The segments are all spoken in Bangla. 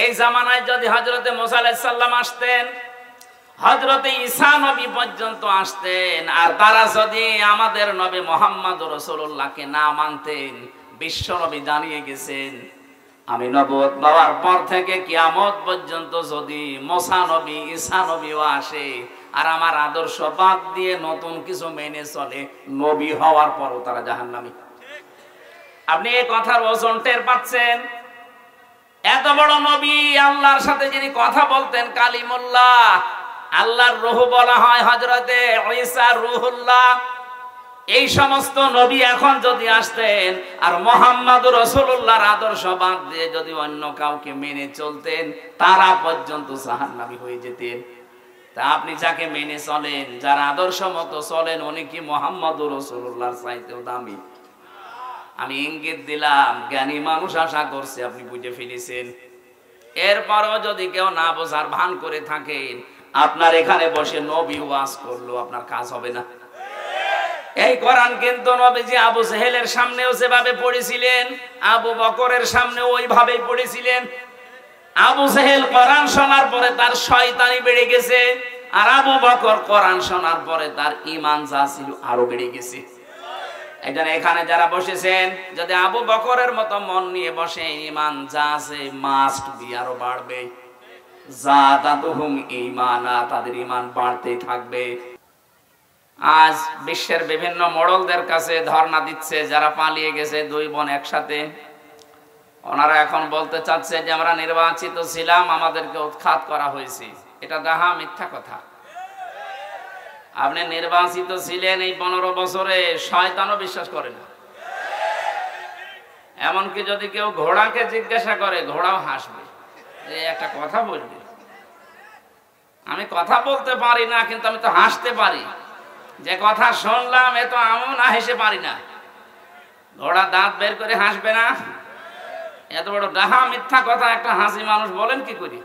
এই জামানায় যদি হযরতে মুসা আলাইহিস সালাম আসতেন, হযরতে ঈসা নবী পর্যন্ত আসতেন, আর তারা যদি আমাদের নবী মুহাম্মদ রাসূলুল্লাহকে না মানতেন, বিশ্ব নবী জানিয়ে গেছেন আমি নবুয়ত পাওয়ার পর থেকে কিয়ামত পর্যন্ত যদি মুসা নবী ঈসা নবীও আসে আর আমার আদর্শ বাদ দিয়ে নতুন কিছু মেনে চলে, নবী হওয়ার পরও তারা জাহান্নামী। আপনি এই কথার ওজন টের পাচ্ছেন? এত বড় নবী, আল্লাহর সাথে যিনি কথা বলতেন কালিমুল্লাহ, আল্লাহর রূহ বলা হয় হযরতে ঈসা রূহুল্লাহ, এই সমস্ত নবী এখন যদি আসতেন আর মুহাম্মদুর রাসূলুল্লাহর আদর্শ বাদ দিয়ে যদি অন্য কাউকে মেনে চলতেন, তারা পর্যন্ত জাহান্নামী হয়ে যেতেন। তা আপনি যাকে মেনে চলেন, যার আদর্শ মতো চলেন, উনি কি মুহাম্মদুর রাসূলুল্লাহর চাইতেও দামি? আমি ইঙ্গিত দিলাম, জ্ঞানী মানুষ আশা করছে আপনি বুঝে ফেলেছেন। এরপরও যদি কেউ না বোঝার ভান করে থাকেন, আপনার এখানে বসে নবী ওয়াজ করলো আপনার কাজ হবে না। এই কোরআন কিন্তু নবীজি আবু জেহেলের সামনেও যেভাবে পড়েছিলেন, আবু বকরের সামনে ওইভাবেই পড়েছিলেন। আবু জেহেল কোরআন শোনার পরে তার শয়তানি বেড়ে গেছে, আর আবু বকর কোরআন শোনার পরে তার ঈমান যা ছিল আরো বেড়ে গেছে। এখানে যারা বসেছেন, যদি আবু বকরের মতো মন নিয়ে বসে, ঈমান যা আছে মাস্ট বি আরো বাড়বে। যাদাতুহুম ঈমানা, তাদের ঈমান বাড়তেই থাকবে। আজ বিশ্বের বিভিন্ন মোড়লদের কাছে ধর্ণা দিচ্ছে যারা পালিয়ে গেছে দুই বোন একসাথে। ওনারা এখন বলতে চাচ্ছে যে আমরা নির্বাচিত ছিলাম, আমাদেরকে উৎখাত করা হয়েছে। এটা ডাহা মিথ্যা কথা। আপনি নির্বাচিত ছিলেন এই 15 বছরে, শয়তানও বিশ্বাস করে না। এমনকি যদি কেউ ঘোড়াকে জিজ্ঞাসা করে, ঘোড়াও হাসবে যে একটা কথা বলবে। আমি কথা বলতে পারি না, কিন্তু আমি তো হাসতে পারি। যে কথা শুনলাম এ তো আমিও না হেসে পারি না। ঘোড়া দাঁত বের করে হাসবে না? এত বড় ডাহা মিথ্যা কথা একটা হাসি মানুষ বলেন কি করি?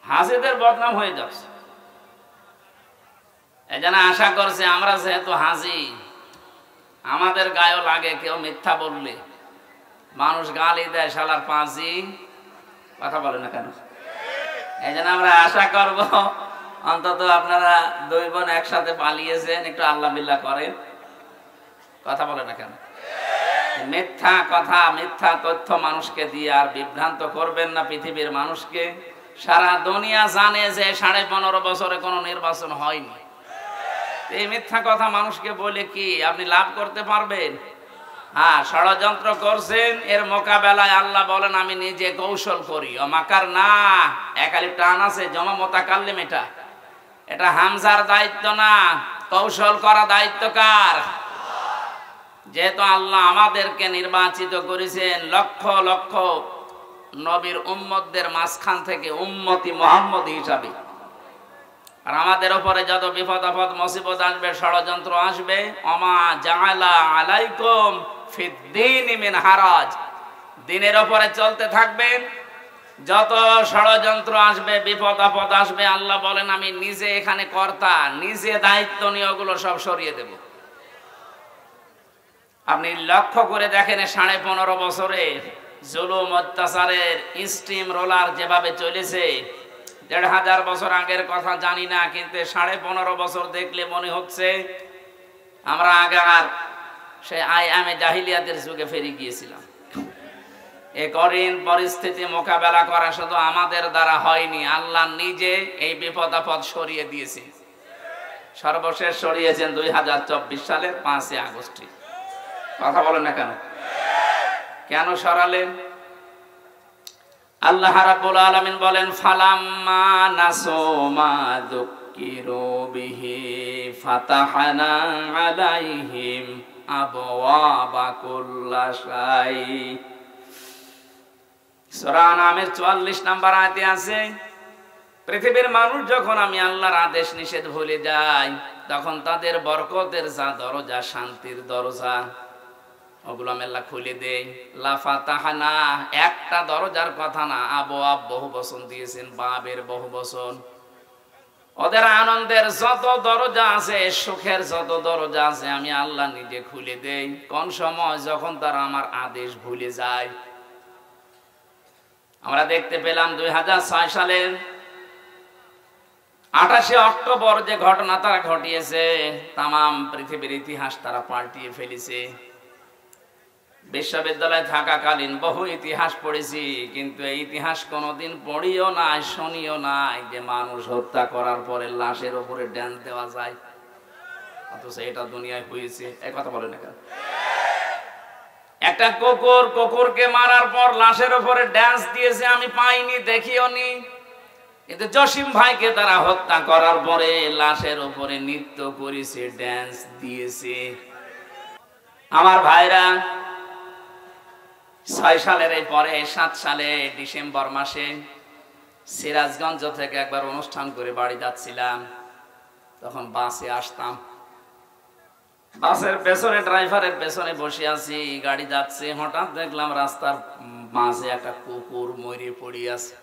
হাসিদের বদনাম হয়ে যাচ্ছে। এই জন্য আশা করছে আমরা যেহেতু হাসি, আমাদের গায়েও লাগে কেউ মিথ্যা বললে। মানুষ গালি দেয়, শালার পাঁচি, কথা বলে না কেন? এই জন্য আমরা আশা করব অন্তত আপনারা দুই বোন একসাথে পালিয়েছেন, একটু আল্লাহ বিল্লাহ করেন। কথা বলে না কেন? মিথ্যা কথা, মিথ্যা তথ্য মানুষকে দিয়ে আর বিভ্রান্ত করবেন না পৃথিবীর মানুষকে। সারা দুনিয়া জানে যে 15.5 বছরে কোনো নির্বাচন হয়নি। এই মিথ্যা কথা মানুষকে বলে কি আপনি লাভ করতে পারবেন? হ্যাঁ, ষড়যন্ত্র করছেন, এর মোকাবেলায় আল্লাহ বলেন আমি নিজে কৌশল করি। অমাকার না, একালিপ টান আছে জমা মোতাকাল্লিম, এটা হামজার দায়িত্ব না, কৌশল করা দায়িত্ব কার? যেহেতু আল্লাহ আমাদেরকে নির্বাচিত করেছেন লক্ষ লক্ষ নবীর উম্মতদের মাঝখান থেকে উম্মতি মুহাম্মদ হিসাবে, আর আমাদের উপরে যত বিপদ আপদ মুসিবত আসবে, ষড়যন্ত্র আসবে, ওমা জাআলা আলাইকুম ফিদ্দীনি মিন হারাজ, দিনের উপরে চলতে থাকবেন। যত ষড়যন্ত্র আসবে, বিপদ আপদ আসবে, আল্লাহ বলেন আমি নিজে এখানে কর্তা, নিজে দায়িত্ব নিয়ে ওগুলো সব সরিয়ে দেব। আপনি লক্ষ্য করে দেখেন 15.5 বছরে জুলুম অত্যাচারের স্টিম রোলার যেভাবে চলেছে, 1500 বছর আগের কথা জানি না, কিন্তু 15.5 বছর দেখলে মনে হচ্ছে আমরা আগার সে আইয়ামে জাহিলিয়াতের যুগে ফিরে গিয়েছিলাম। এই কঠিন পরিস্থিতি মোকাবেলা করা শুধু আমাদের দ্বারা হয়নি, আল্লাহ নিজে এই বিপদ আপদ সরিয়ে দিয়েছে। সর্বশেষ সরিয়েছেন 2024 সালের 5 আগস্টে। কথা বলেন না কেন? কেন সরালেন? আল্লাহ রাব্বুল আলামিন বলেন ফালাম্মা নাসু মা যুকিরু বিহি ফাতাহনা আলাইহিম আবওয়াবা কুল্লা শাই। সূরা আনামের 44 নম্বর আয়াতে আছে, পৃথিবীর মানুষ যখন আমি আল্লাহর আদেশ নিষেধ ভুলে যায়, তখন তাদের বরকতের যা দরজা, শান্তির দরজা, ওগুলো আমি আল্লাহ খুলে দেই। লা ফাতাহনা, একটা দরজার কথা না, আবওয়াব বহু বচন দিয়েছেন, বাবের বহু বচন। ওদের আনন্দের যত দরজা আছে, সুখের যত দরজা আছে, আমি আল্লাহ নিজে খুলে দেই। কোন সময়? যখন তারা আমার আদেশ ভুলে যায়। আমরা দেখতে পেলাম 2006 সালের 28শে অক্টোবর যে ঘটনা তারা ঘটিয়েছে, তামাম পৃথিবীর ইতিহাস তারা পাল্টিয়ে ফেলেছে। বিশ্ববিদ্যালয়ে থাকাকালীন বহু ইতিহাস পড়েছি, কিন্তু এই ইতিহাস কোনোদিন পড়িও নাই, শুনিও নাই যে মানুষ হত্যা করার পরে লাশের উপরে ড্যান্স দেওয়া যায়। অথচ এটা দুনিয়ায় হয়েছে। এই কথা বলে না কেন? একটা কুকুরকে মারার পর লাশের উপরে ড্যান্স দিয়েছে, আমি পাইনি, দেখিও নি। কিন্তু জসিম ভাইকে তারা হত্যা করার পরে লাশের উপরে নৃত্য করেছে, ড্যান্স দিয়েছে। আমার ভাইরা, 6 সালের এই পরে 7 সালে ডিসেম্বর মাসে সিরাজগঞ্জ থেকে একবার অনুষ্ঠান করে বাড়ি যাচ্ছিলাম। তখন বাসে আসতাম, বাসের পেছনে ড্রাইভারের পেছনে বসে আছি, গাড়ি যাচ্ছে। হঠাৎ দেখলাম রাস্তার মাঝে একটা কুকুর মরে পড়ে আছে।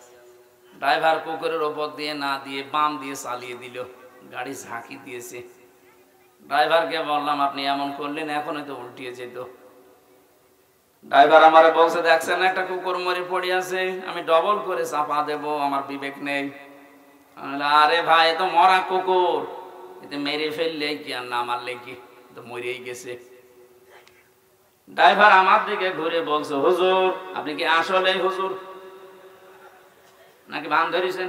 ড্রাইভার কুকুরের ওপর দিয়ে না দিয়ে বাম দিয়ে চালিয়ে দিল, গাড়ি ঝাঁকি দিয়েছে। ড্রাইভারকে বললাম, আপনি এমন করলেন, এখনই তো উল্টিয়ে যেত। ড্রাইভার আমারে বলছে, দেখছেন একটা কুকুর মরে পড়ে আছে, আমি ডবল করে চাপা দেব, আমার বিবেক নেই। আরে ভাই, তো মরা কুকুর, এতে মেরে ফেললে কি আর না মারলে কি, তো মরেই গেছে। ড্রাইভার আমার দিকে ঘুরে বলছে, হুজুর আপনি কি আসলে হুজুর নাকি ভান ধরেছেন?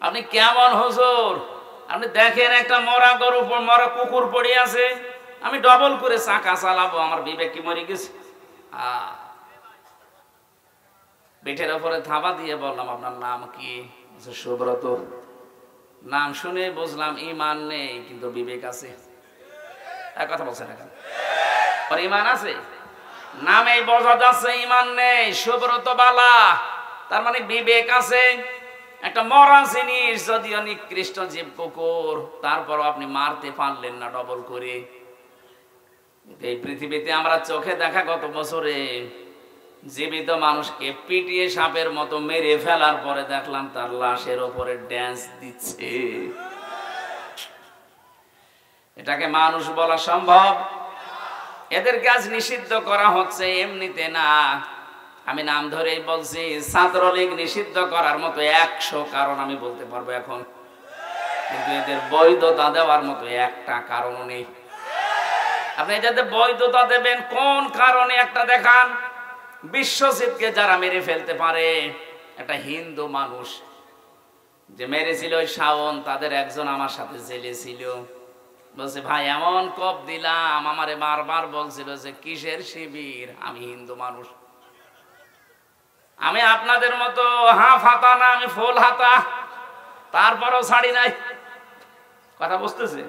আপনি কেমন হুজুর? আপনি দেখেন একটা মরা গরু, মরা কুকুর পড়ে আছে, আমি ডবল করে চাকা চালাবো, আমার বিবেক কি মরে গেছে? পিঠের উপরে থাবা দিয়ে বললাম, আপনার নাম কি? সুব্রত। নাম শুনে বুঝলাম ইমান নেই, কিন্তু বিবেক আছে। এক কথা বলছেন এখন, ইমান আছে, নামে বোঝা যাচ্ছে ইমান নেই। সুব্রত বালা, তার মানে বিবেক আছে। একটা মরা জিনিস, যদিও নিকৃষ্ট জীব কুকুর, তারপরও আপনি মারতে পারলেন না ডবল করে। এই পৃথিবীতে আমরা চোখে দেখা গত বছরে জীবিত মানুষকে পিটিয়ে সাপের মতো মেরে ফেলার পরে দেখলাম তার লাশের ওপরে ড্যান্স দিচ্ছে। এটাকে মানুষ বলা সম্ভব? এদের কাজ নিষিদ্ধ করা হচ্ছে এমনিতে না, আমি নাম ধরেই বলছি। ছাত্রলীগ নিষিদ্ধ করার মতো 100 কারণ আমি বলতে পারবো এখন, কিন্তু এদের বৈধতা দেওয়ার মতো একটা কারণ নেই। আপনি যাতে বৈধতা দেবেন কোন কারণে একটা দেখান। বিশ্বজিৎকে যারা মেরে ফেলতে পারে, একটা হিন্দু মানুষ যে মেরেছিল ওই শাওন, তাদের একজন আমার সাথে জেলে ছিল। বলছে, ভাই এমন কোপ দিলাম, আমারে বারবার বলছিল যে কিসের শিবির, আমি হিন্দু মানুষ, আমি আপনাদের মতো হাফ হাতা না, আমি ফুল হাতা, তারপরও ছাড়ি নাই। কথা বুঝতেছে?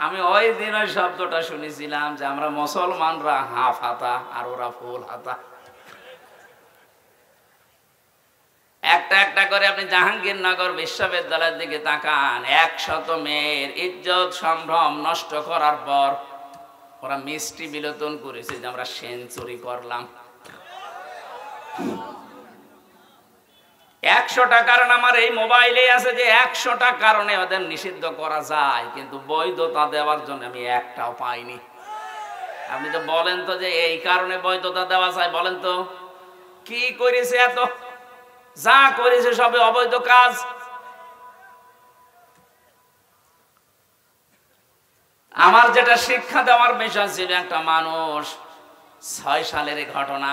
আমি ওই দিন ওই শব্দটা শুনেছিলাম যে আমরা মুসলমানরা হাফ হাতা আর ওরা ফুল হাতা। একটা একটা করে আপনি জাহাঙ্গীরনগর বিশ্ববিদ্যালয়ের দিকে তাকান, 100 মেয়ের ইজ্জত সম্ভ্রম নষ্ট করার পর ওরা মিষ্টি বিলোচন করেছে যে আমরা সেঞ্চুরি করলাম। 100টা কারণ আমার এই মোবাইলে আছে যে 100টা কারণে ওদের নিষিদ্ধ করা যায়, কিন্তু বৈধতা দেওয়ার জন্য আমি একটাও পাইনি। আপনি তো বলেন তো যে এই কারণে বৈধতা দেওয়া যায়, বলেন তো কি করেছে? এত যা করেছে সবে অবৈধ কাজ। আমার যেটা শিক্ষা দেওয়ার বিষয় ছিল, একটা মানুষ 6 সালের ঘটনা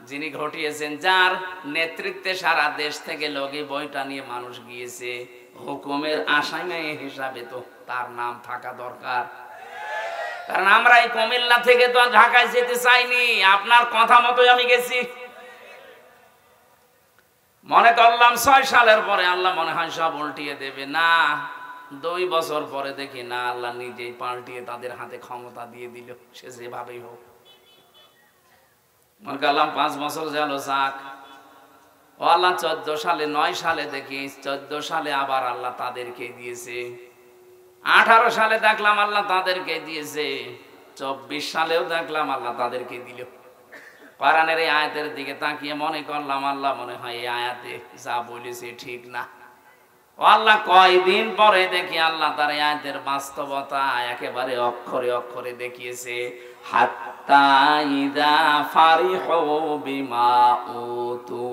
যিনি ঘটিয়েছেন, যার নেতৃত্বে সারা দেশ থেকে লগি বইটা নিয়ে মানুষ গিয়েছে, হুকুমের আসামি হিসাবে তো তার নাম থাকা দরকার। কারণ আমরা এই কুমিল্লা থেকে তো ঢাকায় যেতে চাইনি, আপনার কথা মতোই আমি গেছি। মনে করলাম 6 সালের পরে আল্লাহ মনে হয় সব উল্টিয়ে দেবে, না 2 বছর পরে দেখি না, আল্লাহ নিজেই পাল্টিয়ে তাদের হাতে ক্ষমতা দিয়ে দিল, সে যেভাবেই হোক। মনে করলাম 5 বছর গেল, যাক। ও আল্লাহ 14 সালে 9 সালে দেখি 14 সালে আবার আল্লাহ তাদেরকে দিয়েছে, 18 সালে দেখলাম আল্লাহ তাদেরকে দিয়েছে, 24 সালেও দেখলাম আল্লাহ তাদেরকে দিল। কোরআনের এই আয়াতের দিকে তাকিয়ে মনে করলাম আল্লাহ মনে হয় এই আয়াতে যা বলেছে ঠিক না। ও আল্লাহ কয়দিন পরে দেখি আল্লাহ তার এই আয়াতের বাস্তবতা একেবারে অক্ষরে অক্ষরে দেখিয়েছে। হাত্তা ইযা ফারিহু বিমা উতু।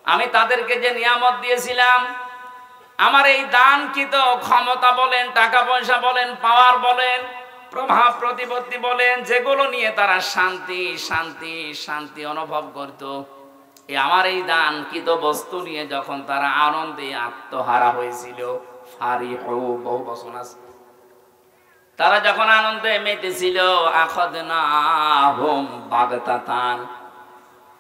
আমি তাদেরকে যে নিয়ামত দিয়েছিলাম, আমার এই দানকৃত ক্ষমতা বলেন, টাকা পয়সা বলেন, পাওয়ার বলেন, প্রভাব প্রতিপত্তি বলেন, যেগুলো নিয়ে তারা শান্তি শান্তি শান্তি অনুভব করত, আমার এই দানকৃত বস্তু নিয়ে যখন তারা আনন্দে আত্মহারা হয়েছিল, ফারিহু বহু বচন আছে, তারা যখন আনন্দে মেতেছিল, আখাযনাহুম বাগতাতান।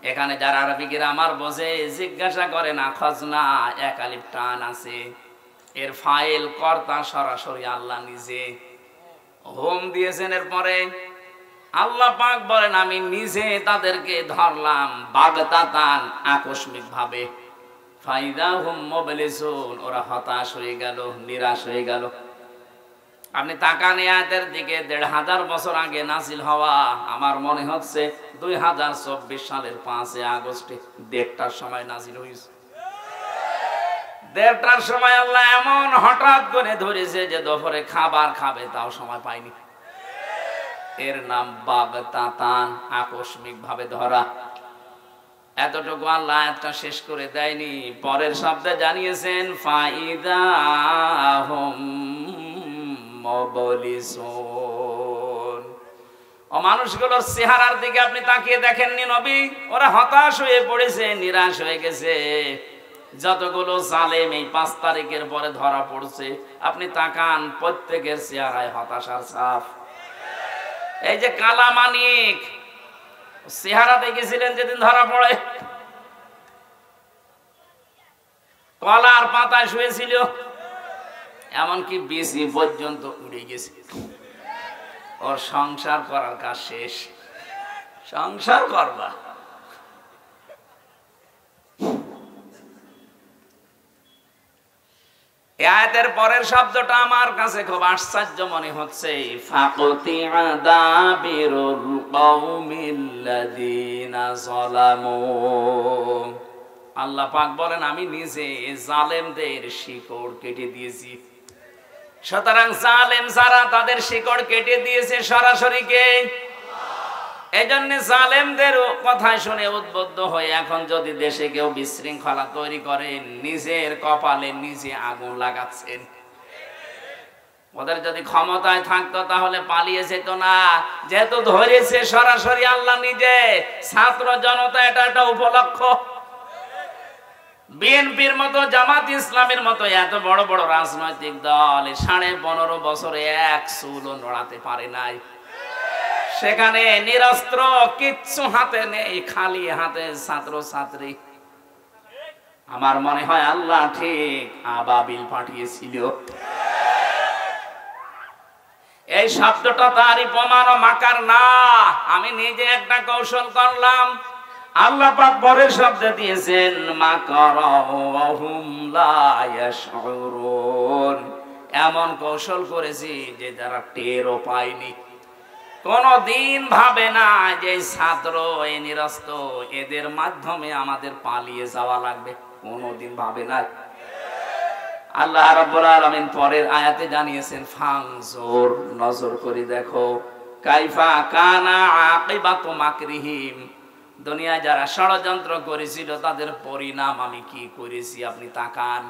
এখানে যারা আরবি গ্রামার বোঝে জিজ্ঞাসা করেন, আখাযনা এক আলিফ টান আছে, এর ফাইল কর্তা সরাসরি আল্লাহ নিজে, হোম দিয়েছেন। এরপরে আল্লাহ পাক বলেন, আমি নিজে তাদেরকে ধরলাম বাগতাতান, আকস্মিক ভাবে। ফাইদা হুম মুবলিসুন, ওরা হতাশ হয়ে গেল, নিরাশ হয়ে গেল। আপনি তাকান আয়াতের দিকে, ১৫০০ বছর আগে নাজিল হওয়া, আমার মনে হচ্ছে ২০২৪ সালের ৫ আগস্টে ১:৩০টার সময় নাজিল হয়েছে। ১:৩০টার সময় আল্লাহ এমন হঠাৎ করে ধরেছে যে দুপুরে খাবার খাবে তাও সময় পায়নি। এর নাম বাগতাতান, আকস্মিক ভাবে ধরা। এতটুকু আল্লাহ আয়াতটা শেষ করে দেয়নি, পরের শব্দে জানিয়েছেন ফাইদা হুম মুবলিসুন। ও মানুষগুলোর চেহারার দিকে আপনি তাকিয়ে দেখেননি নবী? ওরা হতাশ হয়ে পড়েছে, নিরাশ হয়ে গেছে। যতগুলো জালেম এই ৫ তারিখের পরে ধরা পড়ছে, আপনি তাকান, প্রত্যেকের চেহারায় হতাশার ছাপ। এই যে কালা মানিক, চেহারা দেখেছিলেন যেদিন ধরা পড়ে, কলার পাতায় শুয়েছিল, এমনকি বিসি পর্যন্ত উড়ে গেছে। ওর সংসার করার কাজ শেষ। সংসার করবা, আয়াতের পরের শব্দটা আমার কাছে খুব আশ্চর্য মনে হচ্ছে, ফাকুতিআ দাবিরুল কওমিল্লাযীনা যালামু। আল্লাহ পাক বলেন, আমি নিজে জালেমদের শিকড় কেটে দিয়েছি। সুতরাং জালেম যারা, তাদের শিকড় কেটে দিয়েছে সরাসরি কে? এজন্য জালেমদের কথা শুনে উদ্বুদ্ধ হয়ে এখন যদি দেশে কেউ বিশৃঙ্খলা তৈরি করে, নিজের কপালে নিজে আগুন লাগাচ্ছেন। ওদের যদি ক্ষমতায় থাকতো তাহলে পালিয়ে যেত না, যেহেতু ধরেছে সরাসরি আল্লাহ নিজে। ছাত্র জনতা এটা একটা উপলক্ষ। বিএনপির মতো, জামাত ইসলামের মতো এত বড় বড় রাজনৈতিক দল 15.5 বছরে এক চুলও নড়াতে পারে নাই। সেখানে নিরস্ত্র, কিচ্ছু হাতে নেই, খালি হাতে ছাত্র ছাত্রী। আমার মনে হয় আল্লাহ ঠিক আবাবিল পাঠিয়েছিল। এই শব্দটা তারই প্রমাণ, মাকার না। আমি নিজে একটা কৌশল করলাম, আল্লাহ পাক পরের শব্দ দিয়েছেন মাকারাহুম লা ইয়াশউরুন। এমন কৌশল করেছি যে যারা টেরও পায়নি। কোনদিন ভাবে না যে ছাত্র, এই নিরস্ত, এদের মাধ্যমে আমাদের পালিয়ে যাওয়া লাগবে, কোনদিন ভাবে না। আল্লাহ রাব্বুল আলামিন পরের আয়াতে জানিয়েছেন ফানজুর, নজর করে দেখো, কাইফা কানা আকিবাতু মাকরিহিম। দুনিয়ায় যারা ষড়যন্ত্র করেছিল তাদের পরিণাম আমি কি করেছি আপনি তাকান।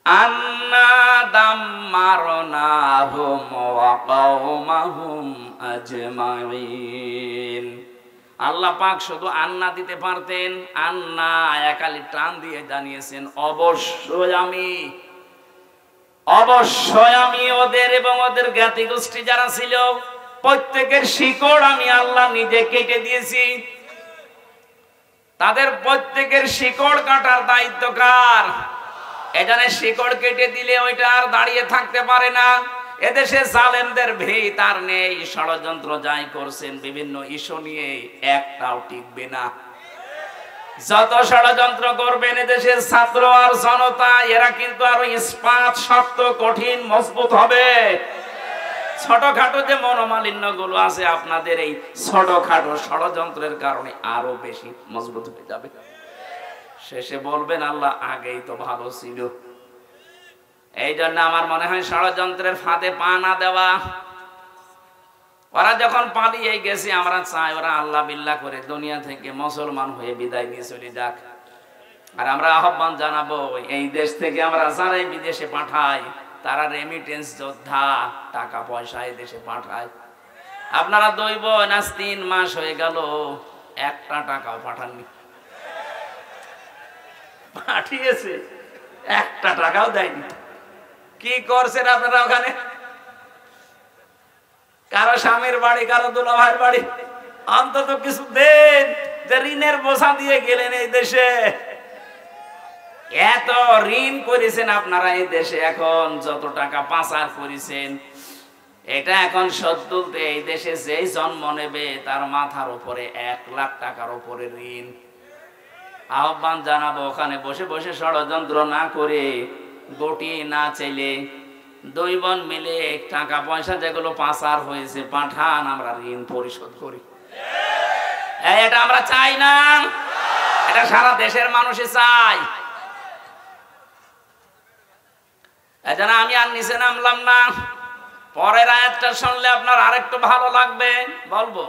আন্না দাম্মারনাহুম ওয়া কওমাহুম আজমাইন। আল্লাহ পাক শুধু আন্না দিতে পারতেন, আন্না একালি টান দিয়ে জানিয়েছেন অবশ্যই আমি ওদের এবং ওদের জ্ঞাতি গোষ্ঠী যারা ছিল প্রত্যেকের শিকড় আমি আল্লাহ নিজে কেটে দিয়েছি। তাদের প্রত্যেকের শিকড় কাটার দায়িত্ব কার? এজন্য শিকড় কেটে দিলে ওইটা আর দাঁড়িয়ে থাকতে পারে না। এদেশে জালেমদের ভিত আর নেই, ষড়যন্ত্র যাই করছেন বিভিন্ন ইস্যু নিয়ে, একটাও টিকবে না। যত ষড়যন্ত্র করবেন এদেশের ছাত্র আর জনতা, এরা কিন্তু আরো ইস্পাত শক্ত, কঠিন, মজবুত হবে। ছোটখাটো যে মনোমালিন্য গুলো আছে আপনাদের, এই ছোটখাটো ষড়যন্ত্রের কারণে আরো বেশি মজবুত হয়ে যাবে। শেষে বলবেন আল্লাহ আগেই তো ভালো ছিল। এই জন্য আমার মনে হয় ষড়যন্ত্রের ফাঁদে পা না দেওয়া, ওরা যখন পালিয়ে গেছে আমরা চাই ওরা আল্লাহ বিল্লাহ করে দুনিয়া থেকে মুসলমান হয়ে বিদায় নিয়ে চলে যাক। আর আমরা আহ্বান জানাবো এই দেশ থেকে আমরা যারাই বিদেশে পাঠাই তারা রেমিটেন্স যোদ্ধা, টাকা পয়সা এই দেশে পাঠায়। আপনারা 2 বোন আজ 3 মাস হয়ে গেল একটা টাকাও পাঠাননি। পাঠিয়েছে একটা টাকাও দেয়নি। কি করছেন আপনারা ওখানে? কারো স্বামীর বাড়ি, কারো দুলা ভাইয়ের বাড়ি, অন্তত কিছু দেন। যে ঋণের বোঝা দিয়ে গেলেন এই দেশে, এত ঋণ করেছেন আপনারা এই দেশে, এখন যত টাকা পাচার করেছেন এটা এখন শোধ তুলতে এই দেশে যেই জন্ম নেবে তার মাথার উপরে 1 লাখ টাকার উপরে ঋণ। আহ্বান জানাবো ওখানে বসে বসে ষড়যন্ত্র না করে, গটিয়ে না চাইলে 2 বোন মিলে টাকা পয়সা যেগুলো পাচার হয়েছে পাঠান, আমরা ঋণ পরিশোধ করি। এটা আমরা চাই না, এটা সারা দেশের মানুষই চাই। এজন্য আমি আর নিচে নামলাম না। পরের আয়াতটা শুনলে আপনার আরেকটু ভালো লাগবে, বলবো।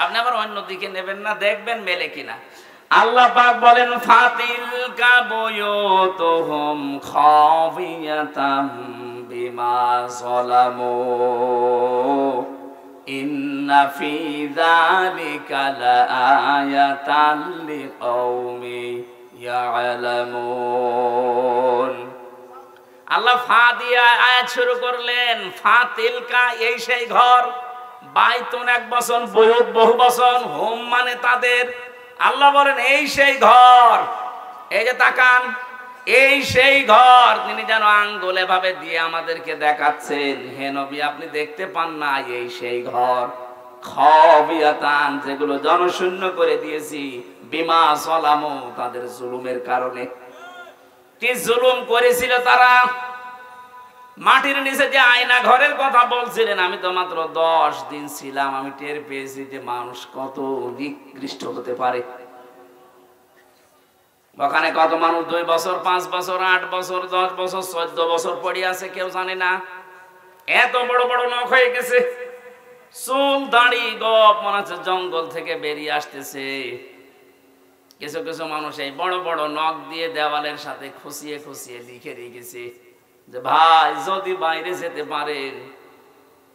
আপনি আবার অন্য দিকে নেবেন না, দেখবেন মেলে কিনা। আল্লাহ পাক বলেন ফাতিলকা বুয়ুতুহুম খাবিয়াতাম বিমা যালামু ইন্না ফি যালিকা লাআয়াতান লিকাওমি ইয়ালামুন। আল্লাহ ফা দিয়ে আয়াত শুরু করলেন। ফাতিলকা এই সেই ঘর, বাইতুন 1 বছর, বুয়ুত বহু বছর, হুম মানে তাদের। আল্লাহ বলেন এই সেই ঘর, এই যে তাকান, এই সেই ঘর। তিনি যেন আঙ্গুল এভাবে দিয়ে আমাদেরকে দেখাচ্ছেন, হে নবী আপনি দেখতে পান না, এই সেই ঘর। খাবিয়াতান যেগুলো জনশূন্য করে দিয়েছি, বিমা সালামু তাদের জুলুমের কারণে। কি জুলুম করেছিল তারা? মাটির নিচে যে আয়না ঘরের কথা বলছিলেন, আমি তো মাত্র 10 দিন ছিলাম, আমি টের পেয়েছি যে মানুষ কত নিকৃষ্ট হতে পারে। ওখানে কত মানুষ 2 বছর, 5 বছর, 8 বছর, 10 বছর, 14 বছর পড়ে আছে, কেউ জানে না। এত বড় বড় নখ হয়ে গেছে, চুল দাড়ি গপ মনে হচ্ছে জঙ্গল থেকে বেরিয়ে আসতেছে। কিছু কিছু মানুষ এই বড় বড় নখ দিয়ে দেওয়ালের সাথে খুশিয়ে খুশিয়ে লিখে রেখেছে যে ভাই যদি বাইরে যেতে পারেন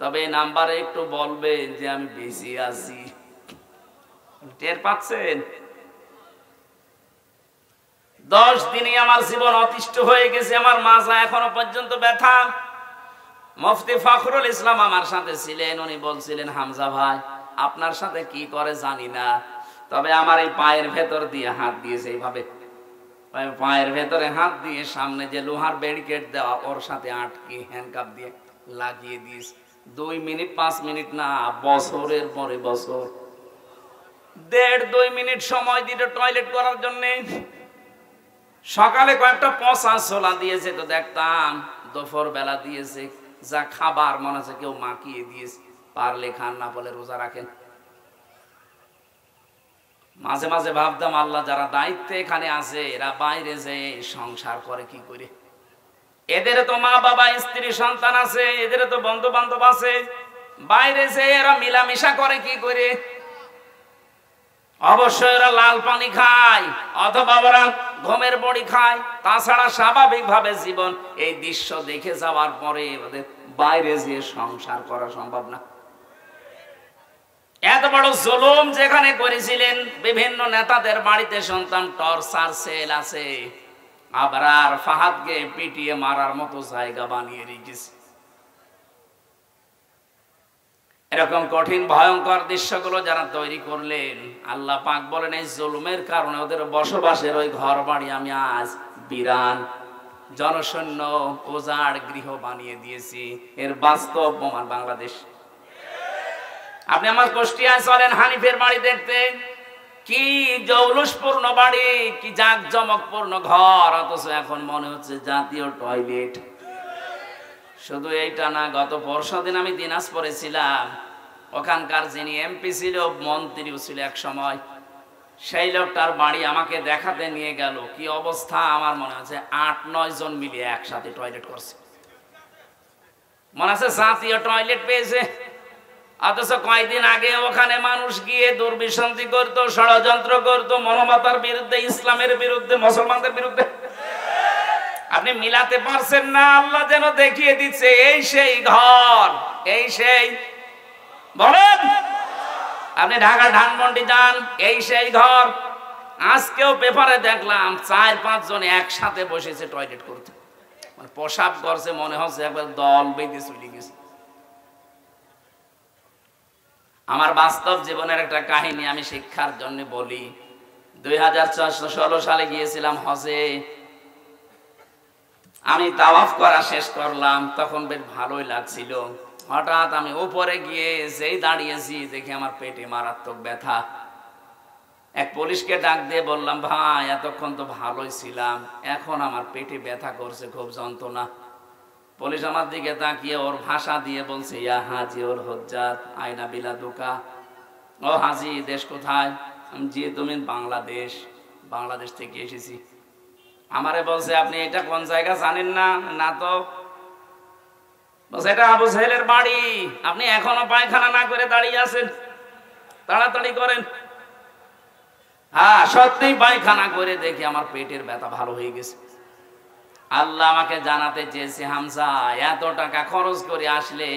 তবে এই নাম্বারে একটু বলবেন যে আমি বেশি আছি। টের পাচ্ছেন? 10 দিনে আমার জীবন অতিষ্ঠ হয়ে গেছে, আমার মাজা এখনো পর্যন্ত ব্যথা। মুফতি ফখরুল ইসলাম আমার সাথে ছিলেন, উনি বলছিলেন হামজা ভাই আপনার সাথে কি করে জানি না, তবে আমার এই পায়ের ভেতর দিয়ে হাত দিয়েছে, এইভাবে পায়ের ভেতরে হাত দিয়ে সামনে যে লোহার ব্যারিকেড দেওয়া ওর সাথে আটকে হ্যান্ডকাপ দিয়ে লাগিয়ে দিস। 2 মিনিট 5 মিনিট না, বছরের পরে বছর, 1.5-2 মিনিট সময় দিল টয়লেট করার জন্য। সকালে কয়েকটা পচা ছোলা দিয়েছে তো দেখতাম, দুপুর বেলা দিয়েছে, যা খাবার মনে হচ্ছে কেউ মাখিয়ে দিয়েছে, পারলে খান না বলে রোজা রাখেন। মাঝে মাঝে ভাবতাম আল্লাহ যারা দায়িত্বে এখানে আছে এরা বাইরে যে সংসার করে কি করে? এদের তো মা বাবা স্ত্রী সন্তান আছে, এদের তো বন্ধু বান্ধব আছে, বাইরে যে এরা মিলামিশা করে কি করে? অবশ্যই এরা লাল পানি খায় অথবা ওরা ঘুমের বড়ি খায়, তাছাড়া স্বাভাবিকভাবে জীবন এই দৃশ্য দেখে যাওয়ার পরে ওদের বাইরে যে সংসার করা সম্ভব না। এত বড় জুলুম যেখানে করেছিলেন, বিভিন্ন নেতাদের বাড়িতে সন্তান টর্চার সেল আছে, আবরার ফাহাদকে পিটিয়ে মারার মতো জায়গা বানিয়ে রেখেছে। এরকম কঠিন ভয়ঙ্কর দৃশ্যগুলো যারা তৈরি করলেন, আল্লাহ পাক বলেন এই জুলুমের কারণে ওদের বসবাসের ওই ঘর বাড়ি আমি আজ বিরান জনশূন্য উজাড় গৃহ বানিয়ে দিয়েছি। এর বাস্তব প্রমাণ বাংলাদেশ। আপনি আমার কুষ্টিয়ায় চলেন হানিফের বাড়ি দেখতে, কি জৌলুসপূর্ণ বাড়ি, কি জাঁকজমকপূর্ণ ঘর, অথচ এখন মনে হচ্ছে জাতীয় টয়লেট। শুধু এইটা না, গত পরশুদিন আমি দিনাজপুরে ছিলাম, ওখানকার যিনি এমপি ছিল, মন্ত্রীও ছিল এক সময়, সেই লোকটার বাড়ি আমাকে দেখাতে নিয়ে গেল। কি অবস্থা, আমার মনে হচ্ছে 8-9 জন মিলে একসাথে টয়লেট করছে, মনে হচ্ছে জাতীয় টয়লেট পেয়েছে। অথচ কয়েকদিন আগে ওখানে মানুষ গিয়ে দুর্বিসন্ধি করতো, ষড়যন্ত্র করতো মানবতার বিরুদ্ধে, ইসলামের বিরুদ্ধে, মুসলমানদের বিরুদ্ধে। আপনি মিলাতে পারছেন না। আল্লাহ যেন দেখিয়ে দিচ্ছে এই সেই ঘর, এই সেই, বলেন আপনি ঢাকা ধানমন্ডি যান, এই সেই ঘর। আজকেও পেপারে দেখলাম 4-5 জন একসাথে বসেছে টয়লেট করতে, মানে প্রসাব করছে, মনে হচ্ছে একবার দল বেঁধে চলে গেছে। আমার বাস্তব জীবনের একটা কাহিনী আমি শিক্ষার জন্য বলি। 2016 সালে গিয়েছিলাম হজে। আমি তাওয়াফ করা শেষ করলাম, তখন বেশ ভালোই লাগছিল। হঠাৎ আমি উপরে গিয়ে যেই দাঁড়িয়েছি দেখি আমার পেটে মারাত্মক ব্যথা। এক পুলিশকে ডাক দিয়ে বললাম, ভাই এতক্ষণ তো ভালোই ছিলাম, এখন আমার পেটে ব্যথা করছে, খুব যন্ত্রণা। পুলিশ আমার দিকে তাকিয়ে ওর ভাষা দিয়ে বলছে, ইয়া হাজি ওর হজ্জাত আয়না বিলা দুকা। ও হাজি, দেশ কোথায়? আমি জি, তুমি বাংলাদেশ। বাংলাদেশ থেকে এসেছি। আমারে বলছে, আপনি এটা কোন জায়গা জানেন না? না তো। বলছে, এটা আবু সাহেলের বাড়ি, আপনি এখনো পায়খানা না করে দাঁড়িয়ে আছেন, তাড়াতাড়ি করেন। হ্যাঁ, সত্যি পায়খানা করে দেখি আমার পেটের ব্যথা ভালো হয়ে গেছে। আল্লাহ আমাকে জানাতে চেয়েছে, হামজা এত টাকা খরচ করে আসলে